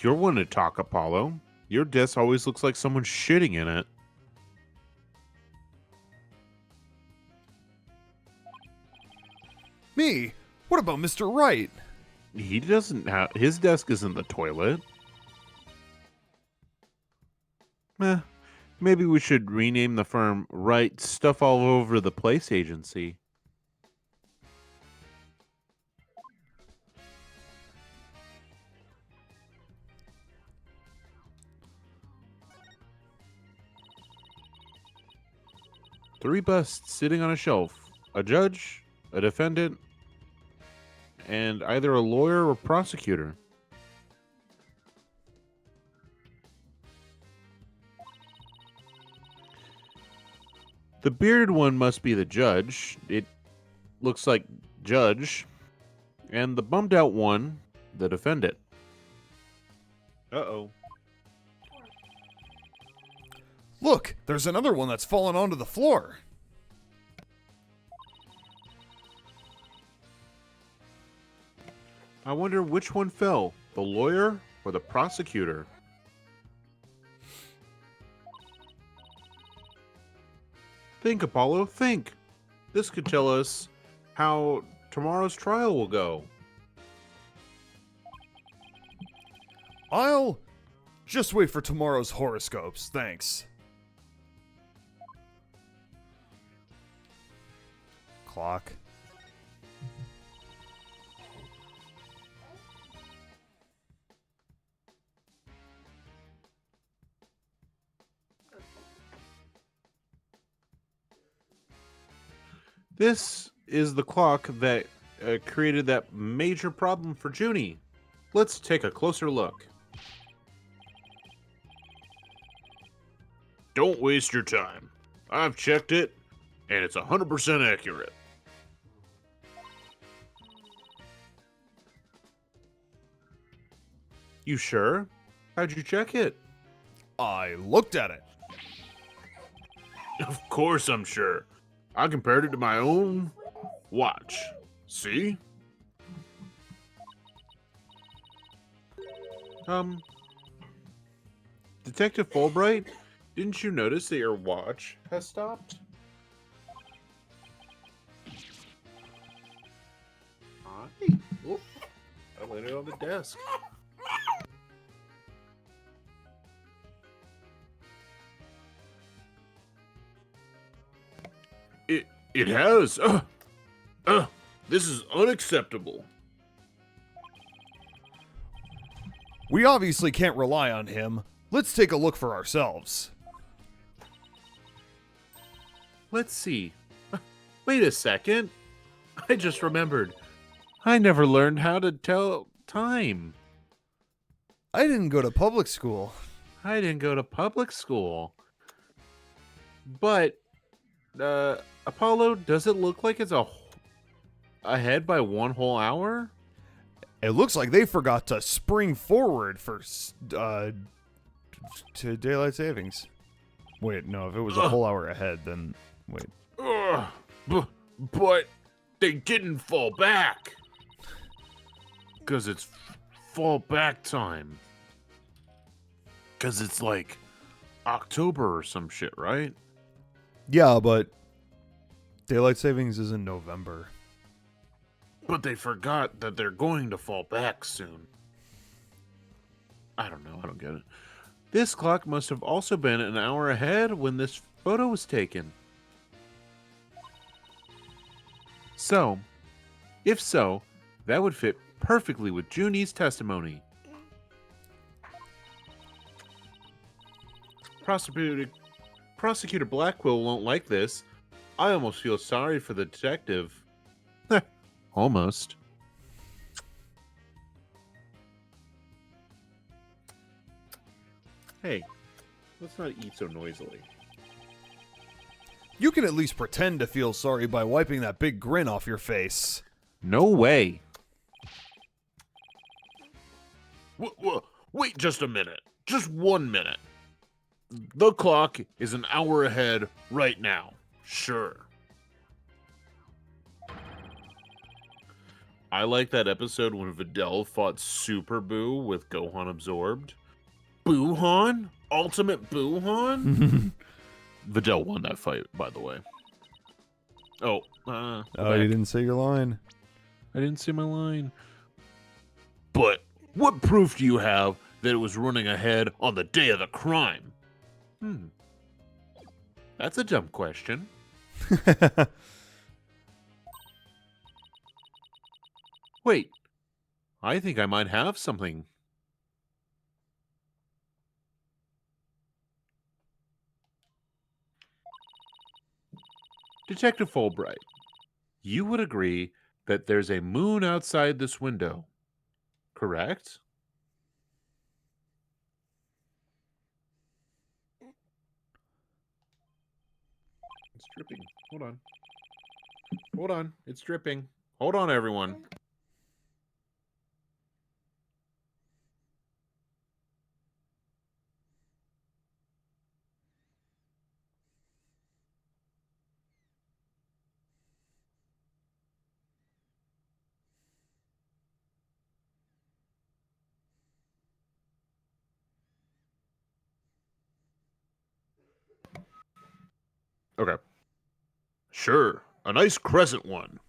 You're one to talk, Apollo. Your desk always looks like someone's shitting in it. Me? What about Mr. Wright? He doesn't have... His desk isn't the toilet. Maybe we should rename the firm Wright Stuff All Over the Place Agency. 3 busts sitting on a shelf. A judge, a defendant, and either a lawyer or prosecutor. The bearded one must be the judge. It looks like judge. And the bummed out one, the defendant. Uh-oh. Look, there's another one that's fallen onto the floor. I wonder which one fell, the lawyer or the prosecutor? Think, Apollo, think. This could tell us how tomorrow's trial will go. I'll just wait for tomorrow's horoscopes, thanks. Clock. This is the clock that created that major problem for Junie. Let's take a closer look. Don't waste your time. I've checked it, and it's 100% accurate. You sure? How'd you check it? I looked at it. Of course I'm sure. I compared it to my own watch. See? Detective Fulbright, didn't you notice that your watch has stopped? Hi. Oop. I laid it on the desk. It has. This is unacceptable. We obviously can't rely on him. Let's take a look for ourselves. Let's see. Wait a second. I just remembered. I never learned how to tell time. I didn't go to public school. I didn't go to public school. But, Apollo, does it look like it's ahead by 1 whole hour? It looks like they forgot to spring forward for to daylight savings. Wait, no, if it was a whole hour ahead, then wait. But they didn't fall back. Because it's fall back time. Because it's like October or some shit, right? Yeah, but daylight savings is in November. But they forgot that they're going to fall back soon. I don't know. I don't get it. This clock must have also been an hour ahead when this photo was taken. So, if so, that would fit perfectly with Junie's testimony. Prosecutor Blackwell won't like this. I almost feel sorry for the detective. Almost. Hey, let's not eat so noisily. You can at least pretend to feel sorry by wiping that big grin off your face. No way. Wait just a minute. Just 1 minute. The clock is an hour ahead right now. Sure. I like that episode when Videl fought Super Boo with Gohan absorbed. Boohan? Ultimate Boohan? Videl won that fight, by the way. Oh, you didn't say your line. I didn't say my line. But what proof do you have that it was running ahead on the day of the crime? That's a dumb question. Wait, I think I might have something. Detective Fulbright, you would agree that there's a moon outside this window, correct? It's dripping. Hold on. Hold on. It's dripping. Hold on, everyone. Okay. Sure. A nice crescent one.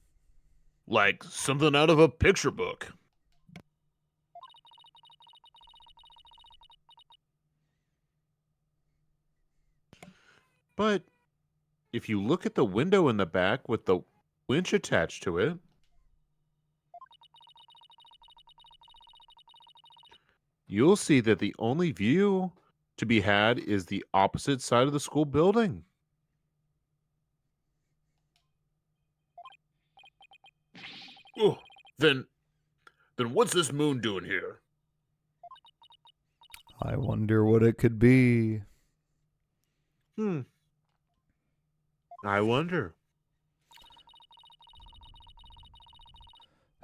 Like something out of a picture book. But if you look at the window in the back with the winch attached to it, you'll see that the only view to be had is the opposite side of the school building. Oh, then what's this moon doing here? I wonder what it could be. I wonder.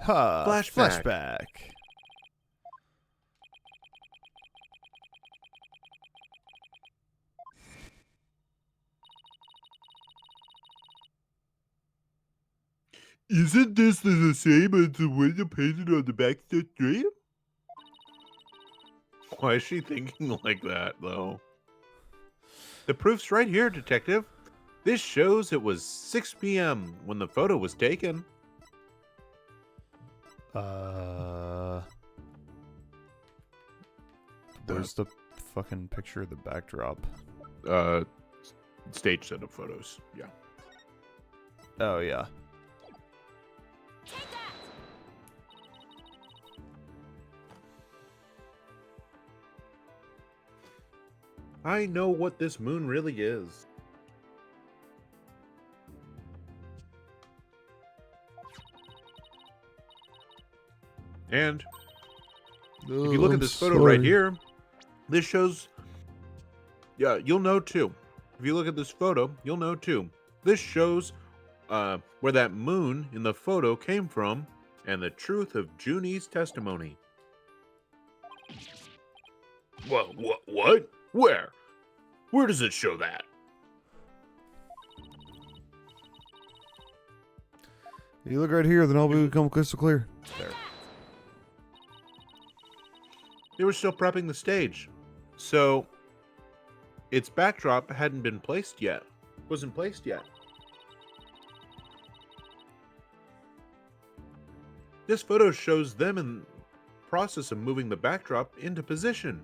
Flashback. Flashback. Isn't this the same as the window painted on the back of the street? Why is she thinking like that, though? The proof's right here, Detective. This shows it was 6 p.m. when the photo was taken. Where's the fucking picture of the backdrop? Stage set of photos, yeah. Oh, yeah. I know what this moon really is. And if you look at this photo right here, this shows, yeah, you'll know too. If you look at this photo, you'll know too. This shows where that moon in the photo came from and the truth of Junie's testimony. What? Where? Where does it show that? You look right here, then all will become crystal clear. There. They were still prepping the stage. So its backdrop hadn't been placed yet. Wasn't placed yet. This photo shows them in the process of moving the backdrop into position.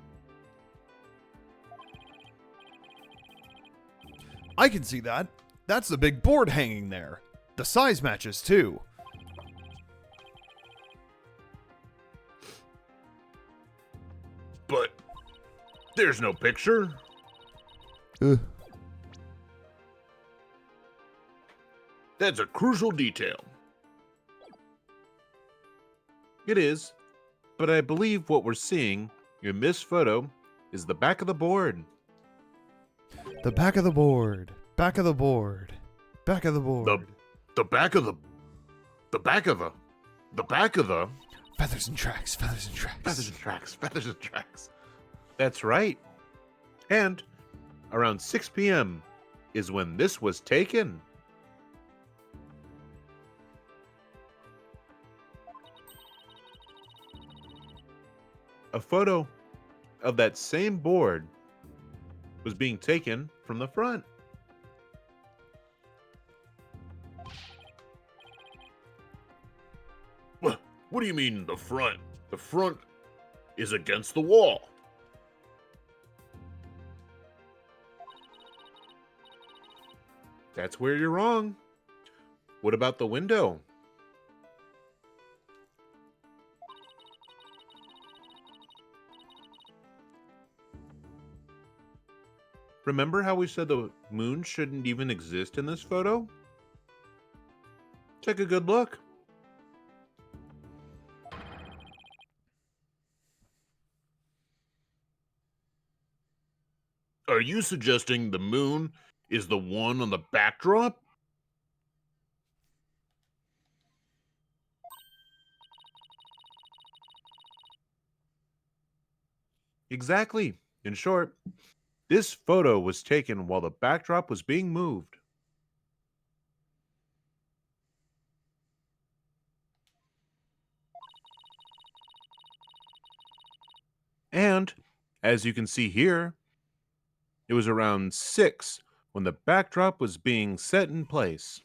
I can see that. That's the big board hanging there. The size matches, too. But there's no picture. That's a crucial detail. It is, but I believe what we're seeing in this photo is the back of the board. The back of the board. Back of the board. Back of the board. The back of the Feathers and tracks. Feathers and tracks. Feathers and tracks. Feathers and tracks. That's right. And around 6 p.m. is when this was taken. A photo of that same board was being taken from the front. What do you mean the front? The front is against the wall. That's where you're wrong. What about the window? Remember how we said the moon shouldn't even exist in this photo? Take a good look. Are you suggesting the moon is the one on the backdrop? Exactly. In short, this photo was taken while the backdrop was being moved. And, as you can see here, it was around 6 when the backdrop was being set in place.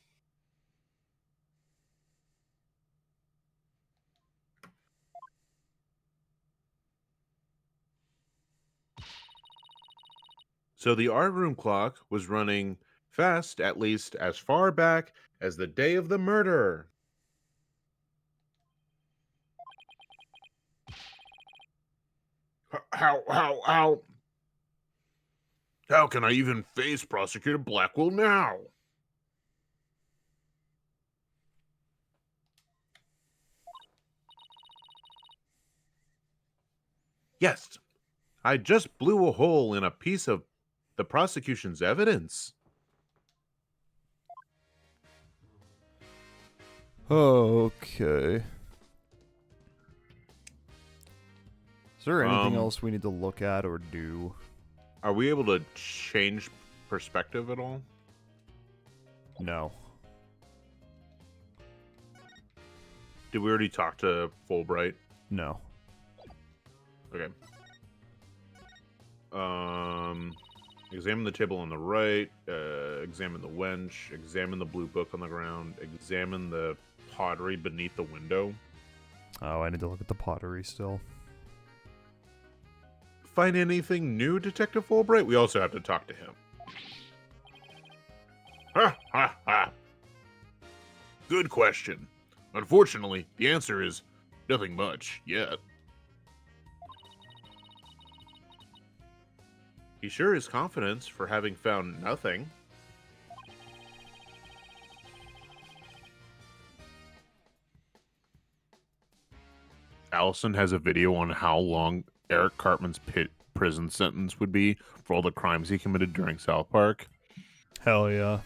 So the art room clock was running fast, at least as far back as the day of the murder. How can I even face Prosecutor Blackwell now? Yes, I just blew a hole in a piece of the prosecution's evidence. Okay. Is there anything Um, else we need to look at or do? Are we able to change perspective at all? No. Did we already talk to Fulbright? No. Okay. Examine the table on the right, examine the wench, examine the blue book on the ground, examine the pottery beneath the window. Oh, I need to look at the pottery still. Find anything new, Detective Fulbright? We also have to talk to him. Ha ha ha. Good question. Unfortunately, the answer is nothing much yet. He sure is confident for having found nothing. Allison has a video on how long Eric Cartman's prison sentence would be for all the crimes he committed during South Park. Hell yeah.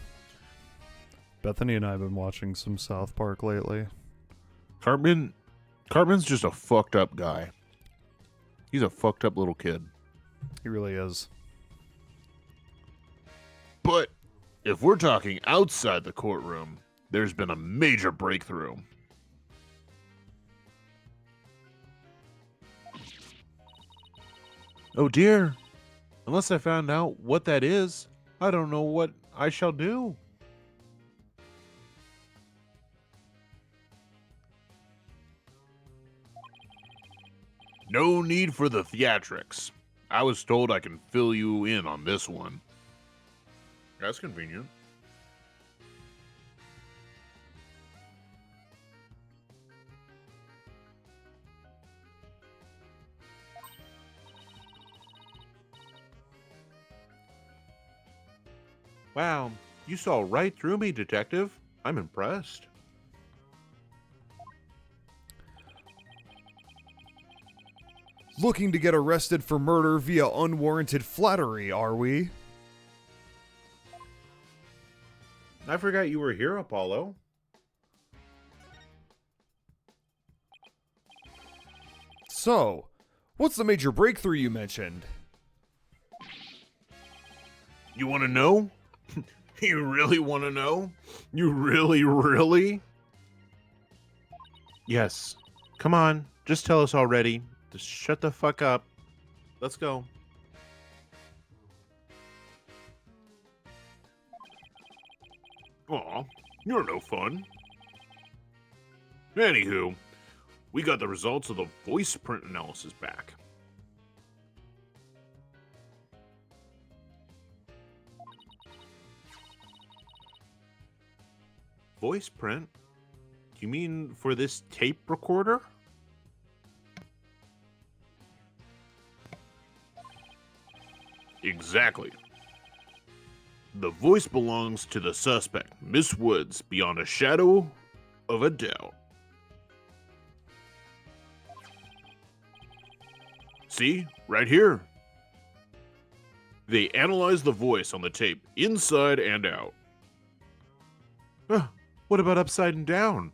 Bethany and I have been watching some South Park lately. Cartman's just a fucked up guy. He's a fucked up little kid. He really is. But if we're talking outside the courtroom, there's been a major breakthrough. Oh dear. Unless I found out what that is, I don't know what I shall do. No need for the theatrics. I was told I can fill you in on this one. That's convenient. Wow, you saw right through me, Detective. I'm impressed. Looking to get arrested for murder via unwarranted flattery, are we? I forgot you were here, Apollo. So, what's the major breakthrough you mentioned? You want to know? You really want to know? You really? Yes. Come on, just tell us already. Just shut the fuck up. Let's go. Aw, you're no fun. Anywho, we got the results of the voice print analysis back. Voice print? You mean for this tape recorder? Exactly. The voice belongs to the suspect, Miss Woods, beyond a shadow of a doubt. See? Right here. They analyzed the voice on the tape, inside and out. What about upside and down?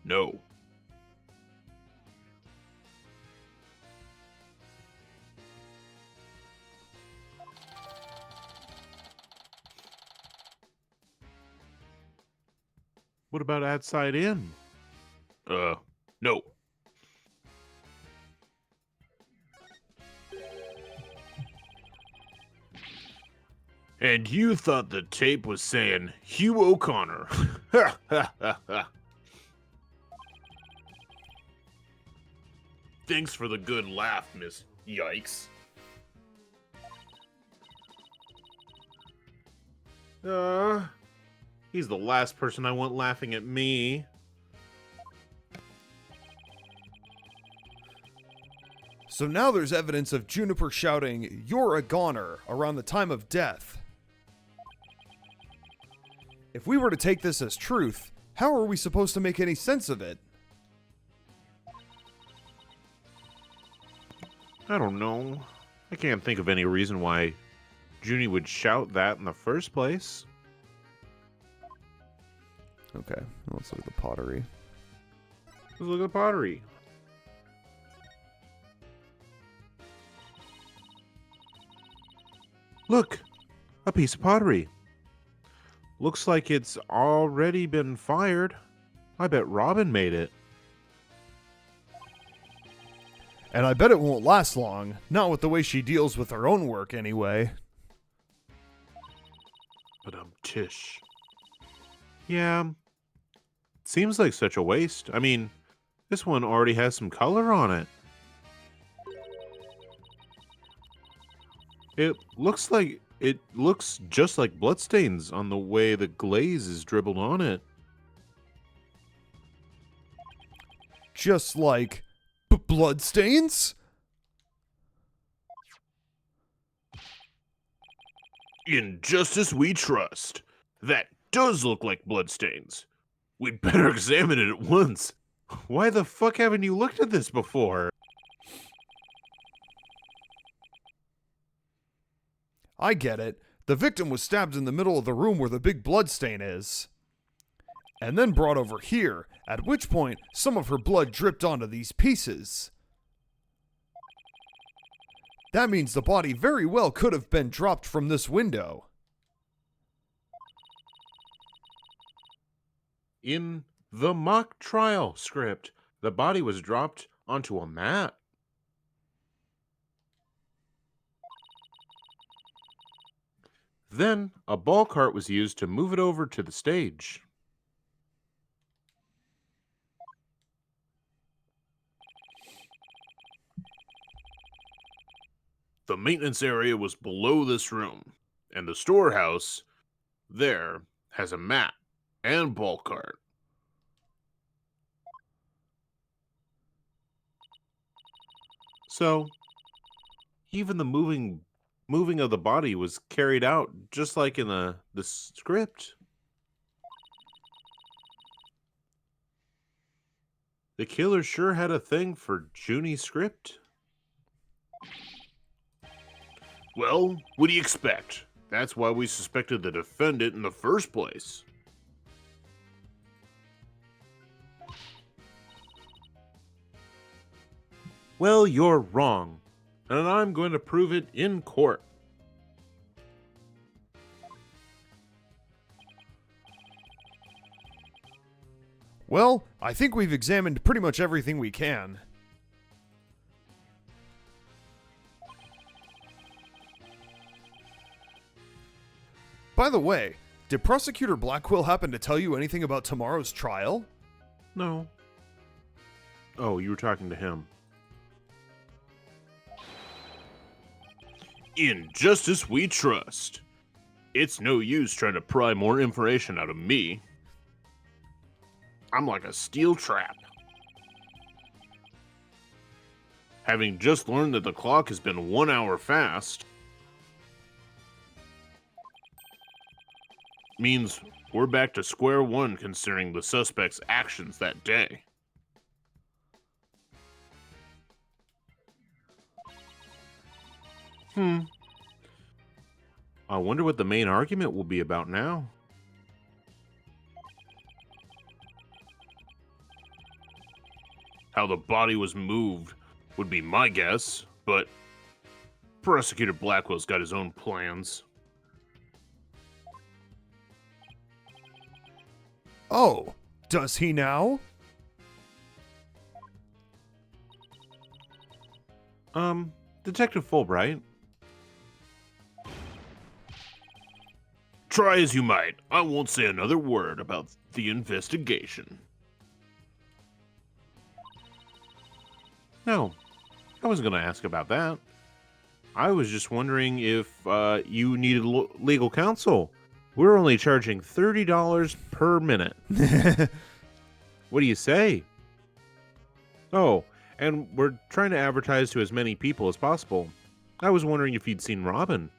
No. What about outside in? No. And you thought the tape was saying Hugh O'Connor. Ha ha ha ha. Thanks for the good laugh, Miss Yikes. He's the last person I want laughing at me. So now there's evidence of Juniper shouting, "You're a goner," around the time of death. If we were to take this as truth, how are we supposed to make any sense of it? I don't know. I can't think of any reason why Junie would shout that in the first place. Okay, let's look at the pottery. Let's look at the pottery. Look, a piece of pottery. Looks like it's already been fired. I bet Robin made it. And I bet it won't last long, not with the way she deals with her own work anyway. But Tish. Yeah, seems like such a waste. I mean, this one already has some color on it. It looks just like bloodstains on the way the glaze is dribbled on it. Just like bloodstains? In justice we trust. That does look like bloodstains. We'd better examine it at once. Why the fuck haven't you looked at this before? I get it. The victim was stabbed in the middle of the room where the big bloodstain is. And then brought over here, at which point some of her blood dripped onto these pieces. That means the body very well could have been dropped from this window. In the mock trial script, the body was dropped onto a mat. Then, a ball cart was used to move it over to the stage. The maintenance area was below this room, and the storehouse there has a mat and ball cart. So, even the moving of the body was carried out just like in the script. The killer sure had a thing for Junie's script. Well, what do you expect? That's why we suspected the defendant in the first place. Well, you're wrong, and I'm going to prove it in court. Well, I think we've examined pretty much everything we can. By the way, did Prosecutor Blackwell happen to tell you anything about tomorrow's trial? No. Oh, you were talking to him. In justice we trust. It's no use trying to pry more information out of me. I'm like a steel trap. Having just learned that the clock has been 1 hour fast, means We're back to square one concerning the suspect's actions that day. I wonder what the main argument will be about now. How the body was moved would be my guess, but Prosecutor Blackwell's got his own plans. Oh, does he now? Detective Fulbright. Try as you might, I won't say another word about the investigation. No, I wasn't going to ask about that. I was just wondering if you needed legal counsel. We're only charging $30 per minute. What do you say? Oh, and we're trying to advertise to as many people as possible. I was wondering if you'd seen Robin.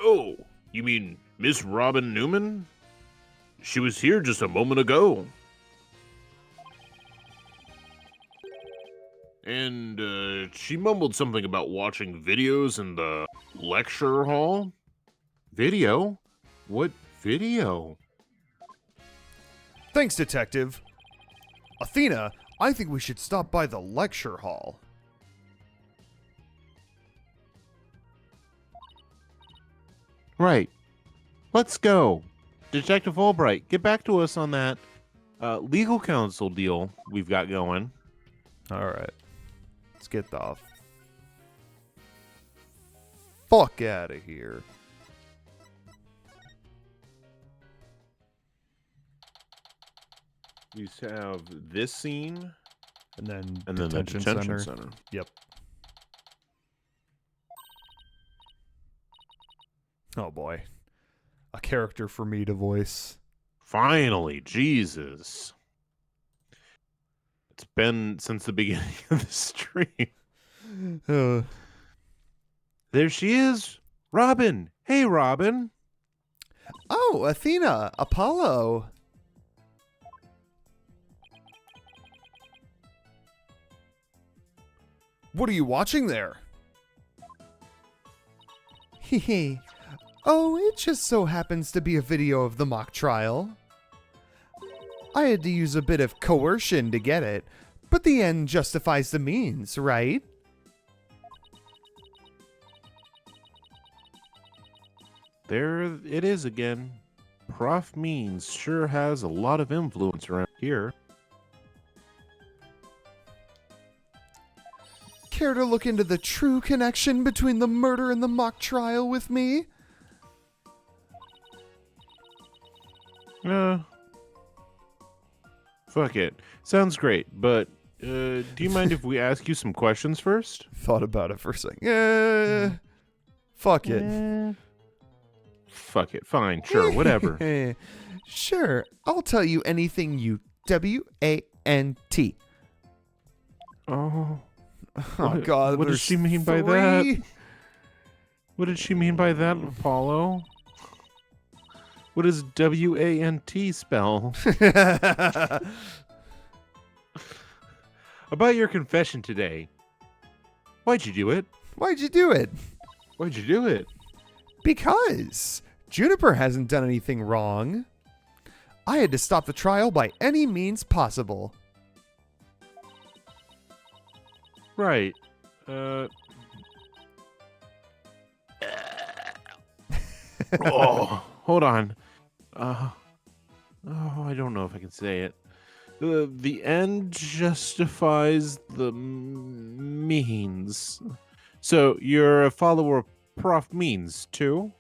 Oh, you mean Miss Robin Newman? She was here just a moment ago. And she mumbled something about watching videos in the lecture hall. Video? What video? Thanks, Detective. Athena, I think we should stop by the lecture hall. Right. Let's go. Detective Fulbright, get back to us on that legal counsel deal we've got going. All right. Let's get the fuck out of here. We have this scene, And then the detention center. Yep. Oh boy. A character for me to voice. Finally, Jesus. It's been since the beginning of the stream. There she is. Robin. Hey, Robin. Oh, Athena, Apollo. What are you watching there? Hehe. Oh, it just so happens to be a video of the mock trial. I had to use a bit of coercion to get it, but the end justifies the means, right? There it is again. Prof Means sure has a lot of influence around here. Care to look into the true connection between the murder and the mock trial with me? Fuck it. Sounds great, but do you mind if we ask you some questions first? Thought about it for a second. Fuck it. Fuck it. Fine. Sure. Whatever. Sure. I'll tell you anything you W-A-N-T. Oh. Oh, God. What does she mean by that? What did she mean by that, Apollo? What does W-A-N-T spell? About your confession today. Why'd you do it? Why'd you do it? Why'd you do it? Because Juniper hasn't done anything wrong. I had to stop the trial by any means possible. Right. Oh, hold on. Oh, I don't know if I can say it. The end justifies the means. So you're a follower of Prof Means too?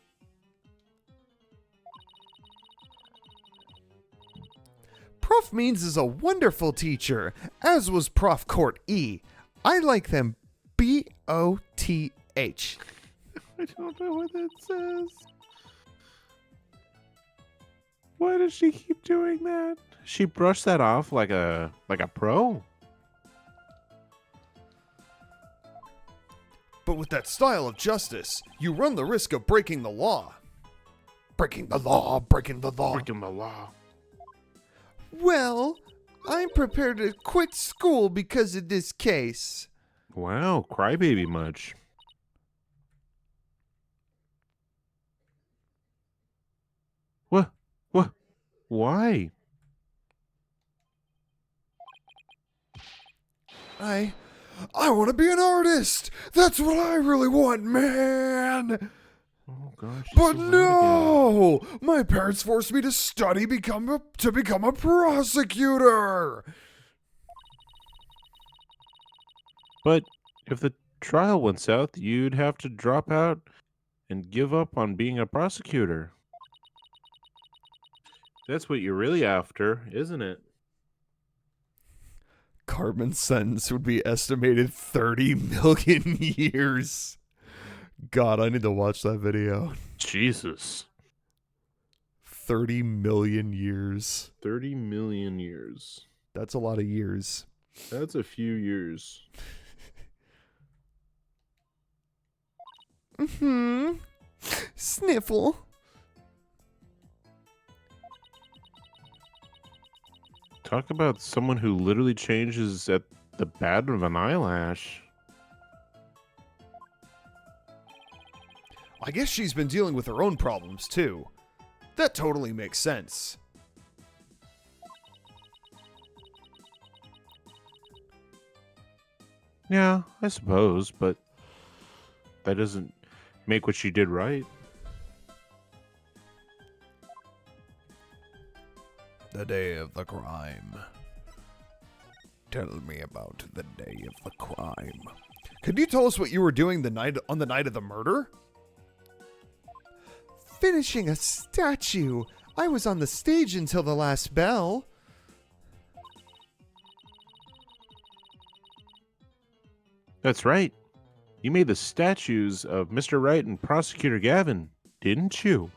Prof Means is a wonderful teacher, as was Prof Court E. I like them B-O-T-H. I don't know what that says. Why does she keep doing that? She brushed that off like a pro. But with that style of justice, you run the risk of breaking the law. Breaking the law, breaking the law. Breaking the law. Well, I'm prepared to quit school because of this case. Wow, crybaby much. What? What? Why? I want to be an artist. That's what I really want, man. Oh gosh. But no, my parents forced me to study to become a prosecutor. But if the trial went south, you'd have to drop out and give up on being a prosecutor. That's what you're really after, isn't it? Cartman's sentence would be estimated 30 million years. God, I need to watch that video. Jesus. 30 million years. 30 million years. That's a lot of years. That's a few years. Mm-hmm. Sniffle. Talk about someone who literally changes at the bat of an eyelash. I guess she's been dealing with her own problems, too. That totally makes sense. Yeah, I suppose, but that doesn't make what she did right. The day of the crime. Tell me about the day of the crime. Could you tell us what you were doing on the night of the murder? Finishing a statue. I was on the stage until the last bell. That's right. You made the statues of Mr. Wright and Prosecutor Gavin, didn't you?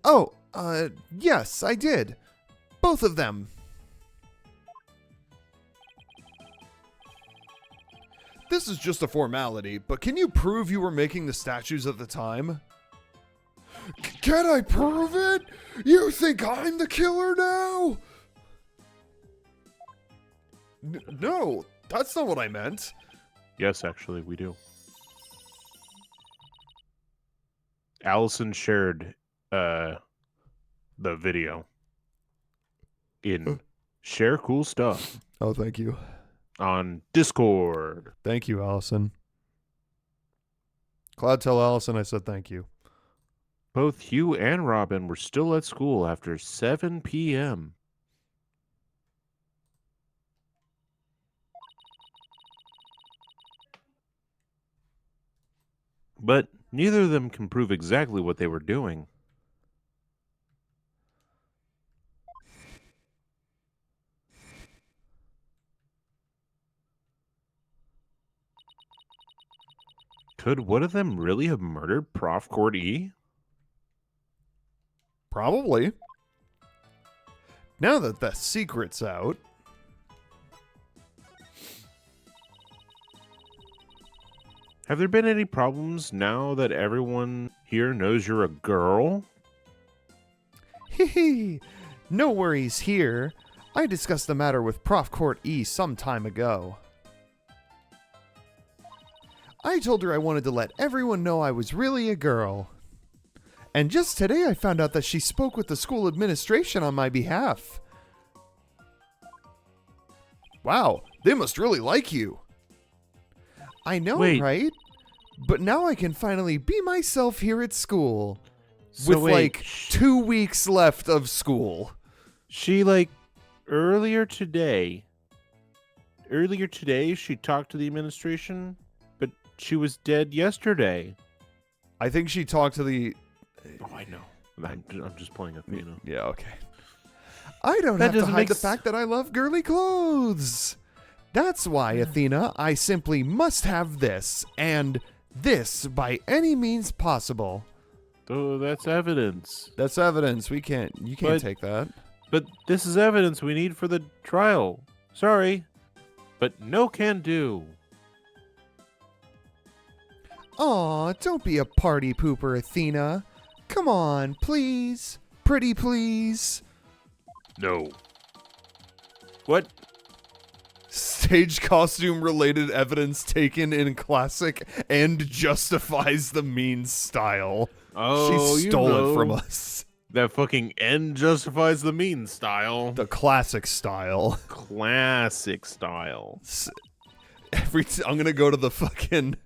Oh, yes, I did. Both of them. This is just a formality, but can you prove you were making the statues at the time? Can I prove it? You think I'm the killer now? No, that's not what I meant. Yes, actually, we do. Allison shared the video in Share Cool Stuff Oh, thank you. on Discord. Thank you, Allison. Cloud, tell Allison I said thank you. Both Hugh and Robin were still at school after 7 p.m. But neither of them can prove exactly what they were doing. Could one of them really have murdered Prof. Court E? Probably. Now that the secret's out. Have there been any problems now that everyone here knows you're a girl? Hee no worries here. I discussed the matter with Prof. Court E some time ago. I told her I wanted to let everyone know I was really a girl. And just today I found out that she spoke with the school administration on my behalf. Wow, they must really like you. I know, Wait. right? But now I can finally be myself here at school. So with wait, like 2 weeks left of school. She earlier today she talked to the administration, but she was dead yesterday. I think she talked to the... Oh, I know. I'm just playing up, you know. Yeah, okay. I don't That have to doesn't hide make the fact that I love girly clothes. That's why, Athena, I simply must have this, and this by any means possible. Oh, that's evidence. That's evidence. You can't take that. But this is evidence we need for the trial. Sorry, but no can do. Aw, don't be a party pooper, Athena. Come on, please. Pretty please. No. What? Stage costume related evidence taken in classic and justifies the means style. Oh, She stole it from us. That fucking end justifies the means style. The classic style. Classic style. I'm gonna go to the fucking...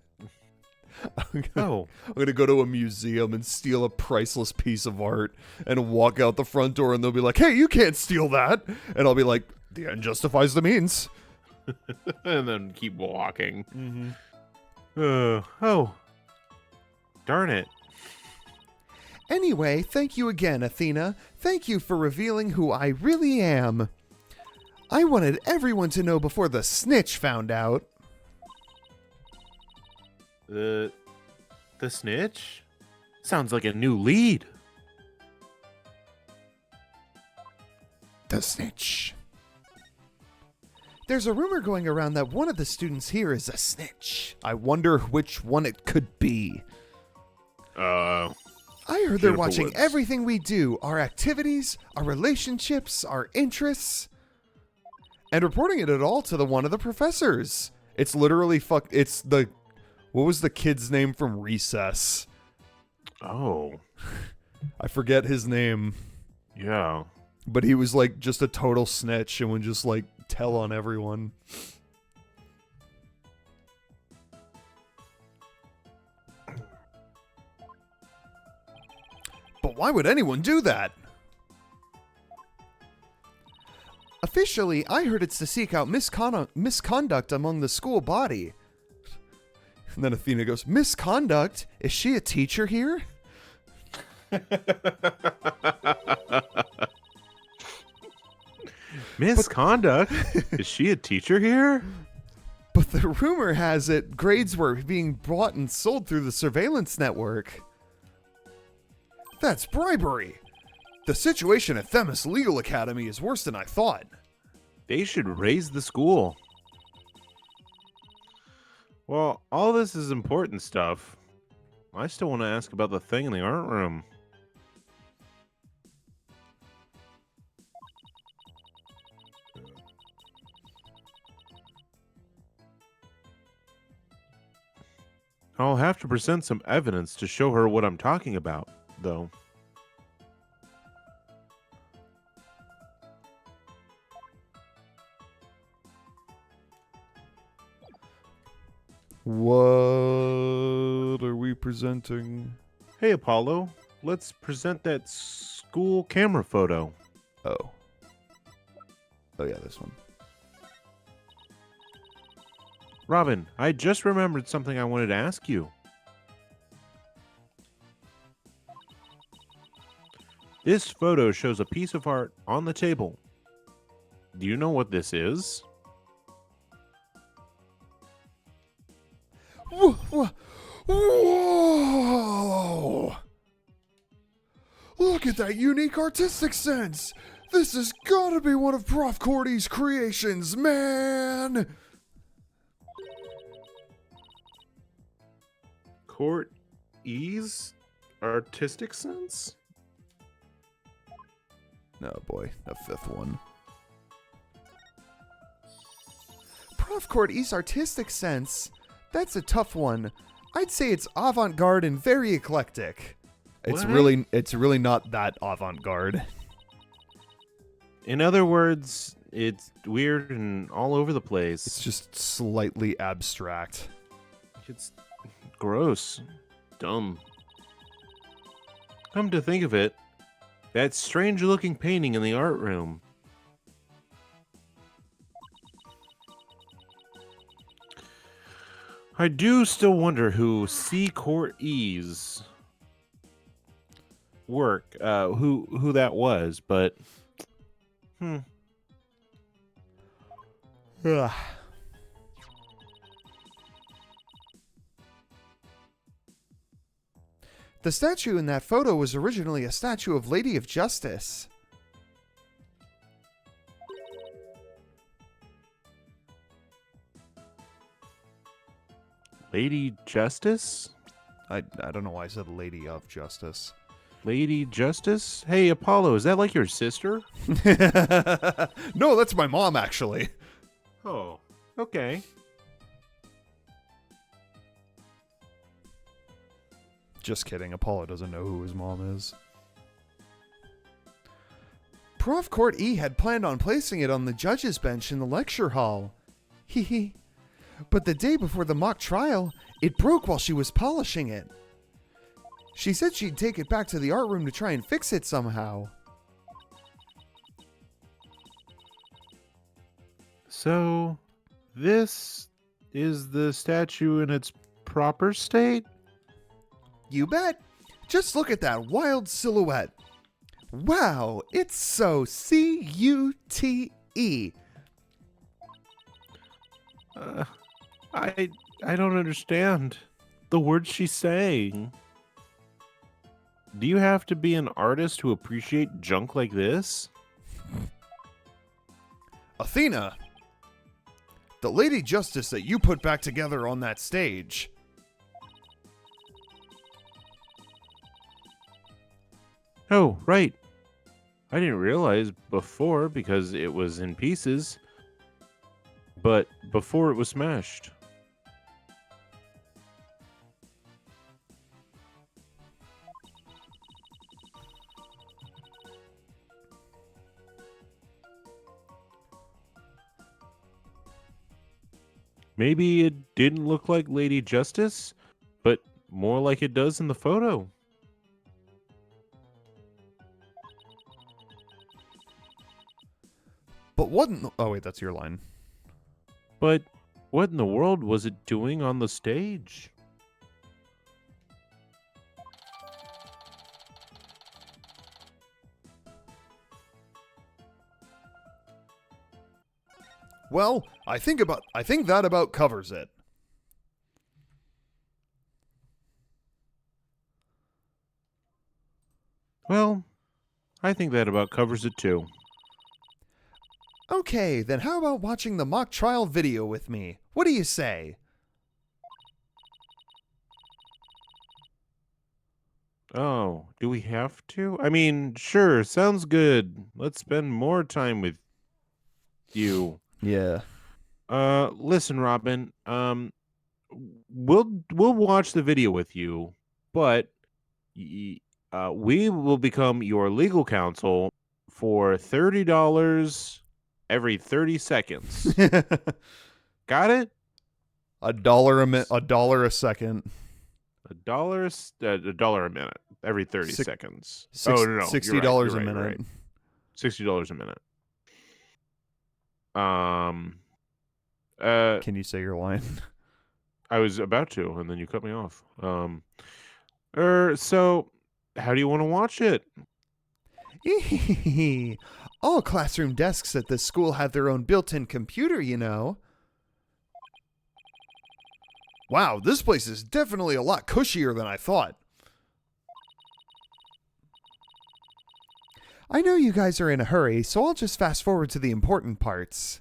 I'm gonna go to a museum and steal a priceless piece of art and walk out the front door and they'll be like, hey, you can't steal that. And I'll be like, the end justifies the means. And then keep walking. Mm-hmm. Oh. Darn it. Anyway, thank you again, Athena. Thank you for revealing who I really am. I wanted everyone to know before the snitch found out. The snitch? Sounds like a new lead. The snitch. There's a rumor going around that one of the students here is a snitch. I wonder which one it could be. I heard they're watching everything we do, our activities, our relationships, our interests, and reporting it all to one of the professors. It's literally it's the... What was the kid's name from Recess? Oh. I forget his name. Yeah. But he was like just a total snitch and would just like tell on everyone. But why would anyone do that? Officially, I heard it's to seek out misconduct among the school body. And then Athena goes, misconduct? Is she a teacher here? Misconduct? Is she a teacher here? But the rumor has it grades were being bought and sold through the surveillance network. That's bribery. The situation at Themis Legal Academy is worse than I thought. They should raise the school. Well, all this is important stuff. I still want to ask about the thing in the art room. I'll have to present some evidence to show her what I'm talking about, though. What are we presenting? Hey, Apollo, let's present that school camera photo. Oh. Oh, yeah, this one. Robin, I just remembered something I wanted to ask you. This photo shows a piece of art on the table. Do you know what this is? Whoa! Look at that unique artistic sense! This has gotta be one of Prof. Cordy's creations, man! Court E's artistic sense? No, boy, the fifth one. Prof. Cordy's artistic sense? That's a tough one. I'd say it's avant-garde and very eclectic. It's really not that avant-garde. In other words, it's weird and all over the place. It's just slightly abstract. It's gross. Dumb. Come to think of it, that strange-looking painting in the art room. I do still wonder who C. Court E's work, who that was, but Ugh. The statue in that photo was originally a statue of Lady of Justice. Lady Justice? I don't know why I said Lady of Justice. Lady Justice? Hey, Apollo, is that like your sister? No, that's my mom, actually. Oh, okay. Just kidding. Apollo doesn't know who his mom is. Prof. Court E had planned on placing it on the judge's bench in the lecture hall. Hee hee. But the day before the mock trial, it broke while she was polishing it. She said she'd take it back to the art room to try and fix it somehow. So, this is the statue in its proper state? You bet. Just look at that wild silhouette. Wow, it's so C-U-T-E. I don't understand the words she's saying. Do you have to be an artist to appreciate junk like this? Athena, the Lady Justice that you put back together on that stage. Oh, right. I didn't realize before because it was in pieces. But before it was smashed. Maybe it didn't look like Lady Justice, but more like it does in the photo. But what in the... Oh, wait, that's your line. But what in the world was it doing on the stage? Well, I think that about covers it. Well, I think that about covers it too. Okay, then how about watching the mock trial video with me? What do you say? Oh, do we have to? I mean, sure, sounds good. Let's spend more time with you. Yeah. Listen, Robin, we'll watch the video with you, but we will become your legal counsel for $30 every 30 seconds. Got it? $1 a second. A dollar a minute every 30 seconds. Six, oh no, $60 you're a minute. Right. $60 a minute. Can you say your line? I was about to, and then you cut me off. So how do you want to watch it? All classroom desks at this school have their own built-in computer, you know. Wow, this place is definitely a lot cushier than I thought. I know you guys are in a hurry, so I'll just fast forward to the important parts.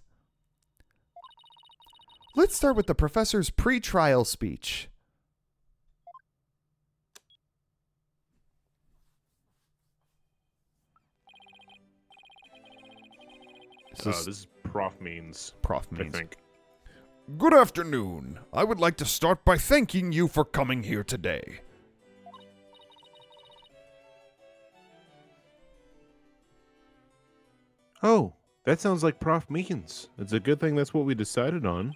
Let's start with the professor's pre-trial speech. This is Prof Means. Prof Means. I think. Good afternoon. I would like to start by thanking you for coming here today. Oh, that sounds like Prof Means. It's a good thing that's what we decided on.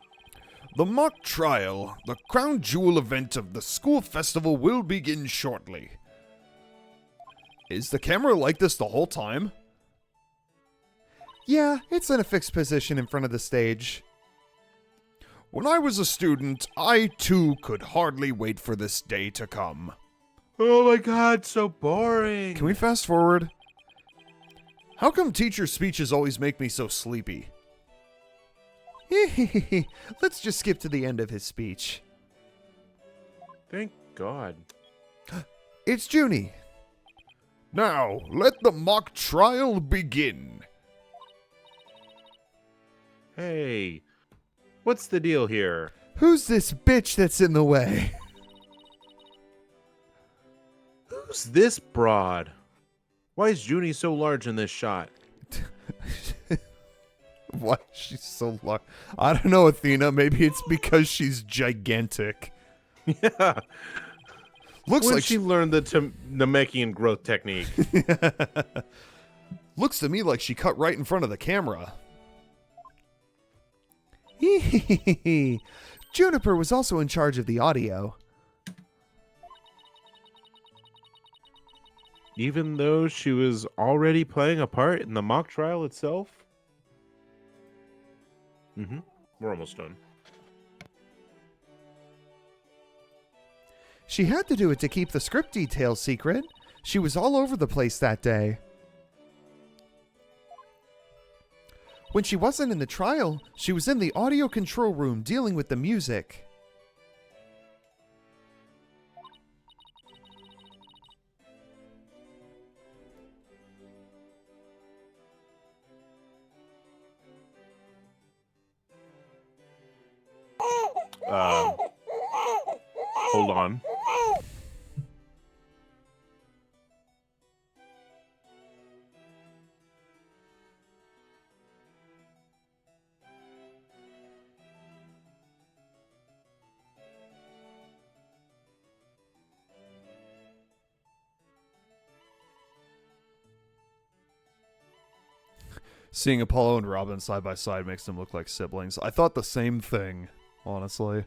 The mock trial, the crown jewel event of the school festival, will begin shortly. Is the camera like this the whole time? Yeah, it's in a fixed position in front of the stage. When I was a student, I too could hardly wait for this day to come. Oh my god, so boring. Can we fast forward? How come teacher speeches always make me so sleepy? Let's just skip to the end of his speech. Thank God. It's Junie. Now, let the mock trial begin. Hey, what's the deal here? Who's this bitch that's in the way? Who's this broad? Why is Junie so large in this shot? Why she's so large? I don't know, Athena. Maybe it's because she's gigantic. Yeah. Looks When like she learned the Namekian growth technique. Looks to me like she cut right in front of the camera. Juniper was also in charge of the audio. Even though she was already playing a part in the mock trial itself? Mm-hmm. We're almost done. She had to do it to keep the script details secret. She was all over the place that day. When she wasn't in the trial, she was in the audio control room dealing with the music. Hold on. Seeing Apollo and Robin side by side makes them look like siblings. I thought the same thing, honestly.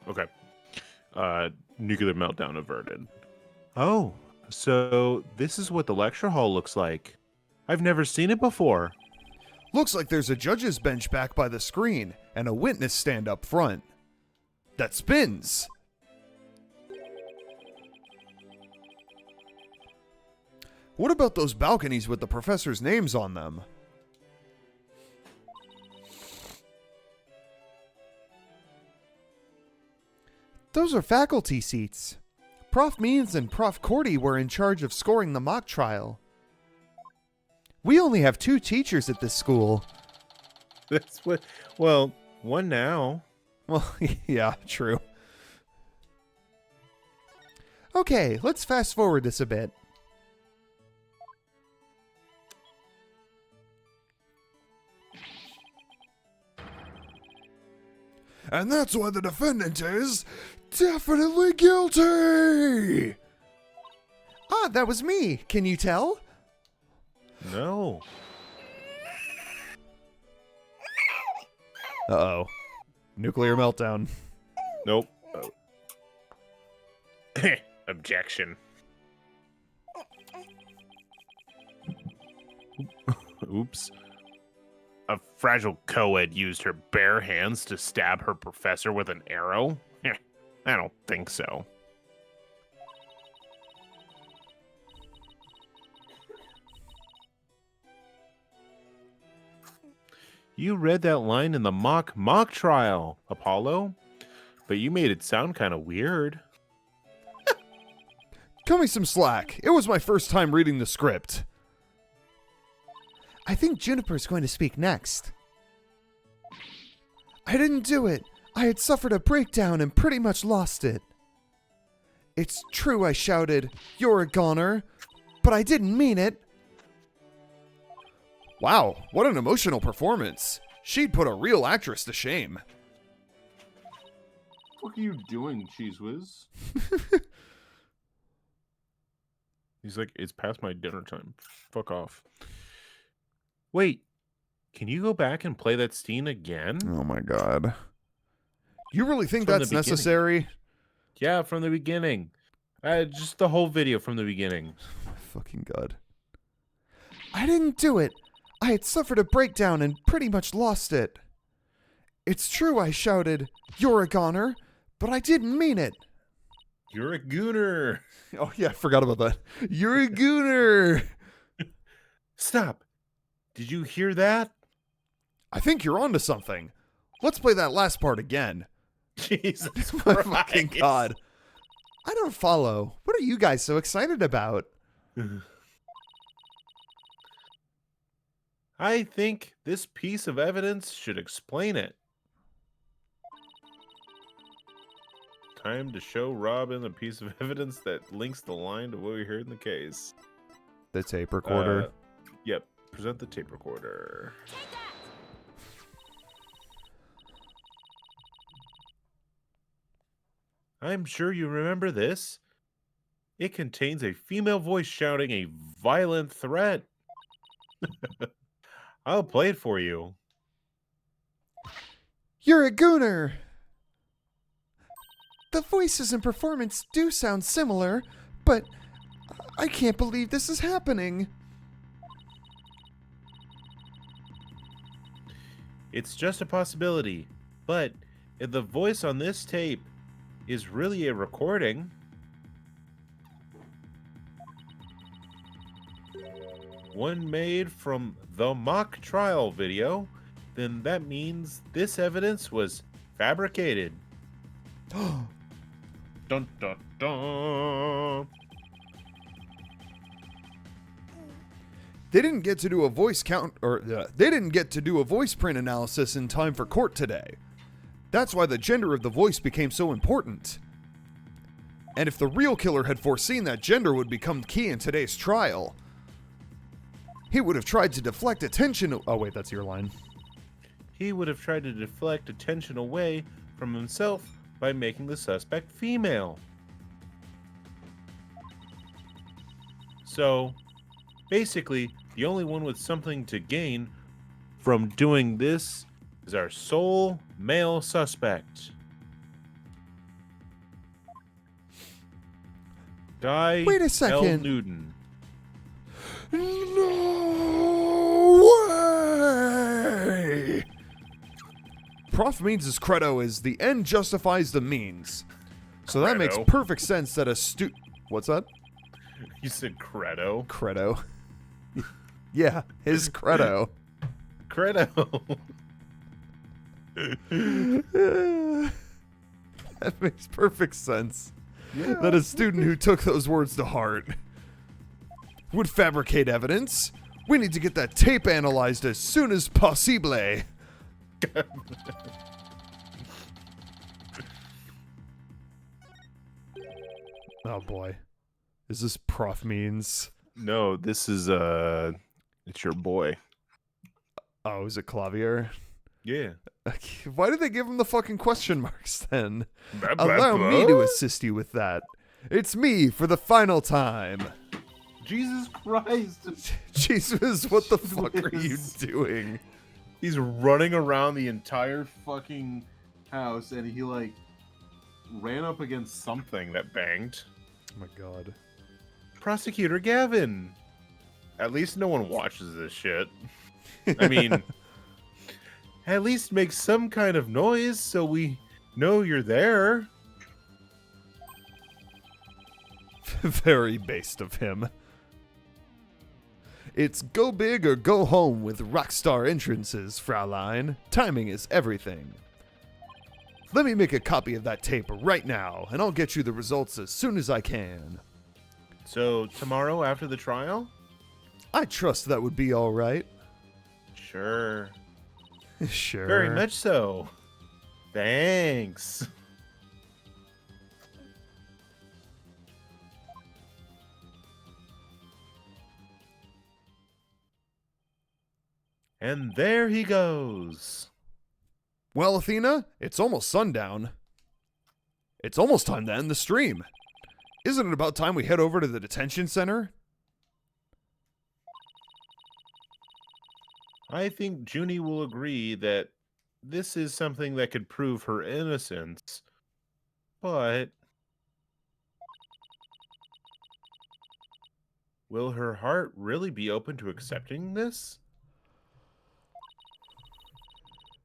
Okay. Nuclear meltdown averted. Oh, so this is what the lecture hall looks like. I've never seen it before. Looks like there's a judge's bench back by the screen and a witness stand up front. That spins. What about those balconies with the professors' names on them? Those are faculty seats. Prof. Means and Prof. Cordy were in charge of scoring the mock trial. We only have 2 teachers at this school. That's what. Well, one now. Well, yeah, true. Okay, let's fast forward this a bit. And that's why the defendant is definitely guilty! Ah, that was me. Can you tell? No. Uh-oh. Nuclear meltdown. Nope. Oh. Objection. Oops. A fragile co-ed used her bare hands to stab her professor with an arrow? I don't think so. You read that line in the mock trial, Apollo, but you made it sound kind of weird. Cut me some slack. It was my first time reading the script. I think Juniper's going to speak next. I didn't do it. I had suffered a breakdown and pretty much lost it. It's true, I shouted, "You're a goner," but I didn't mean it. Wow, what an emotional performance. She'd put a real actress to shame. What are you doing, Cheese Whiz? He's like, it's past my dinner time. Fuck off. Wait, can you go back and play that scene again? Oh my god. You really think From the that's beginning. necessary? Yeah, from the beginning. Just the whole video from the beginning. Oh my fucking god. I didn't do it. I had suffered a breakdown and pretty much lost it. It's true, I shouted, "You're a goner," but I didn't mean it. You're a gooner. Oh yeah, I forgot about that. You're a gooner. Stop. Did you hear that? I think you're onto something. Let's play that last part again. Jesus My Christ. fucking god. I don't follow. What are you guys so excited about? I think this piece of evidence should explain it. Time to show Robin the piece of evidence that links the line to what we heard in the case. The tape recorder. Yep. Present the tape recorder. I'm sure you remember this. It contains a female voice shouting a violent threat. I'll play it for you. You're a gooner! The voices and performance do sound similar, but I can't believe this is happening. It's just a possibility, but if the voice on this tape is really a recording, one made from the mock trial video, then that means this evidence was fabricated. Dun dun dun. They didn't get to do a voice they didn't get to do a voice print analysis in time for court today. That's why the gender of the voice became so important. And if the real killer had foreseen that gender would become key in today's trial, he would have tried to deflect attention. Oh wait, that's your line. He would have tried to deflect attention away from himself by making the suspect female. So, basically, the only one with something to gain from doing this is our sole male suspect. Guy Wait a L. second. Newton. No way! Prof Means' credo is the end justifies the means. So that makes Credo. perfect sense that a What's that? You said credo? Credo. Yeah, his credo. Credo. That makes perfect sense. Yeah. That a student who took those words to heart would fabricate evidence. We need to get that tape analyzed as soon as possible. Oh boy. Is this Prof Means? No, this is it's your boy. Oh, is it Clavier? Yeah. Why did they give him the fucking question marks then? Blah, blah, Allow blah. me to assist you with that. It's me for the final time. Jesus Christ. Jesus, what the fuck are you doing? He's running around the entire fucking house and he like ran up against something that banged. Oh my god. Prosecutor Gavin. At least no one watches this shit. I mean, at least make some kind of noise so we know you're there. Very based of him. It's go big or go home with Rockstar Entrances, Fraulein. Timing is everything. Let me make a copy of that tape right now, and I'll get you the results as soon as I can. So, tomorrow after the trial? I trust that would be all right. Sure. Sure. Very much so. Thanks. And there he goes. Well, Athena, it's almost sundown. It's almost time to end the stream. Isn't it about time we head over to the detention center? I think Junie will agree that this is something that could prove her innocence, but will her heart really be open to accepting this?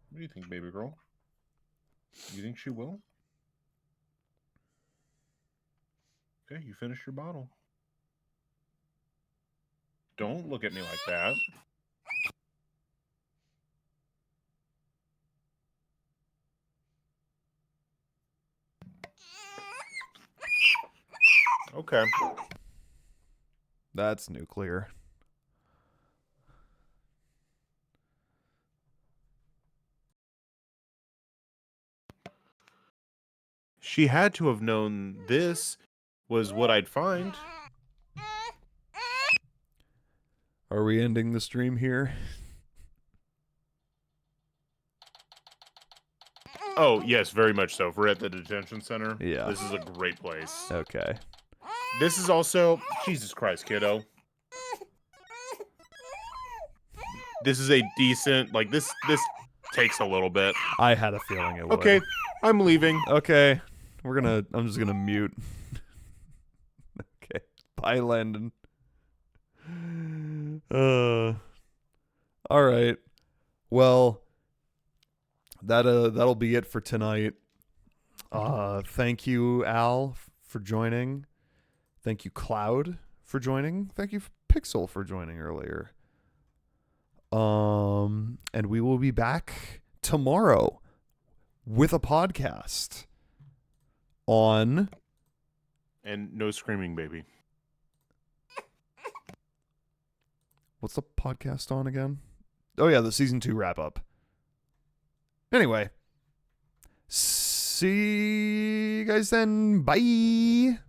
What do you think, baby girl? You think she will? Okay, you finished your bottle. Don't look at me like that. Okay. That's nuclear. She had to have known this was what I'd find. Are we ending the stream here? Oh, yes, very much so. We're at the detention center. Yeah. This is a great place. Okay. This is also... Jesus Christ, kiddo. This is a decent... Like, this takes a little bit. I had a feeling it would. Okay, I'm leaving. Okay. I'm just gonna mute. Okay. Bye, Landon. All right. Well, that'll be it for tonight. Thank you, Al, for joining. Thank you, Cloud, for joining. Thank you, Pixel, for joining earlier. And we will be back tomorrow with a podcast on... And no screaming, baby. What's the podcast on again? Oh, yeah, the season 2 wrap up. Anyway, see you guys then. Bye.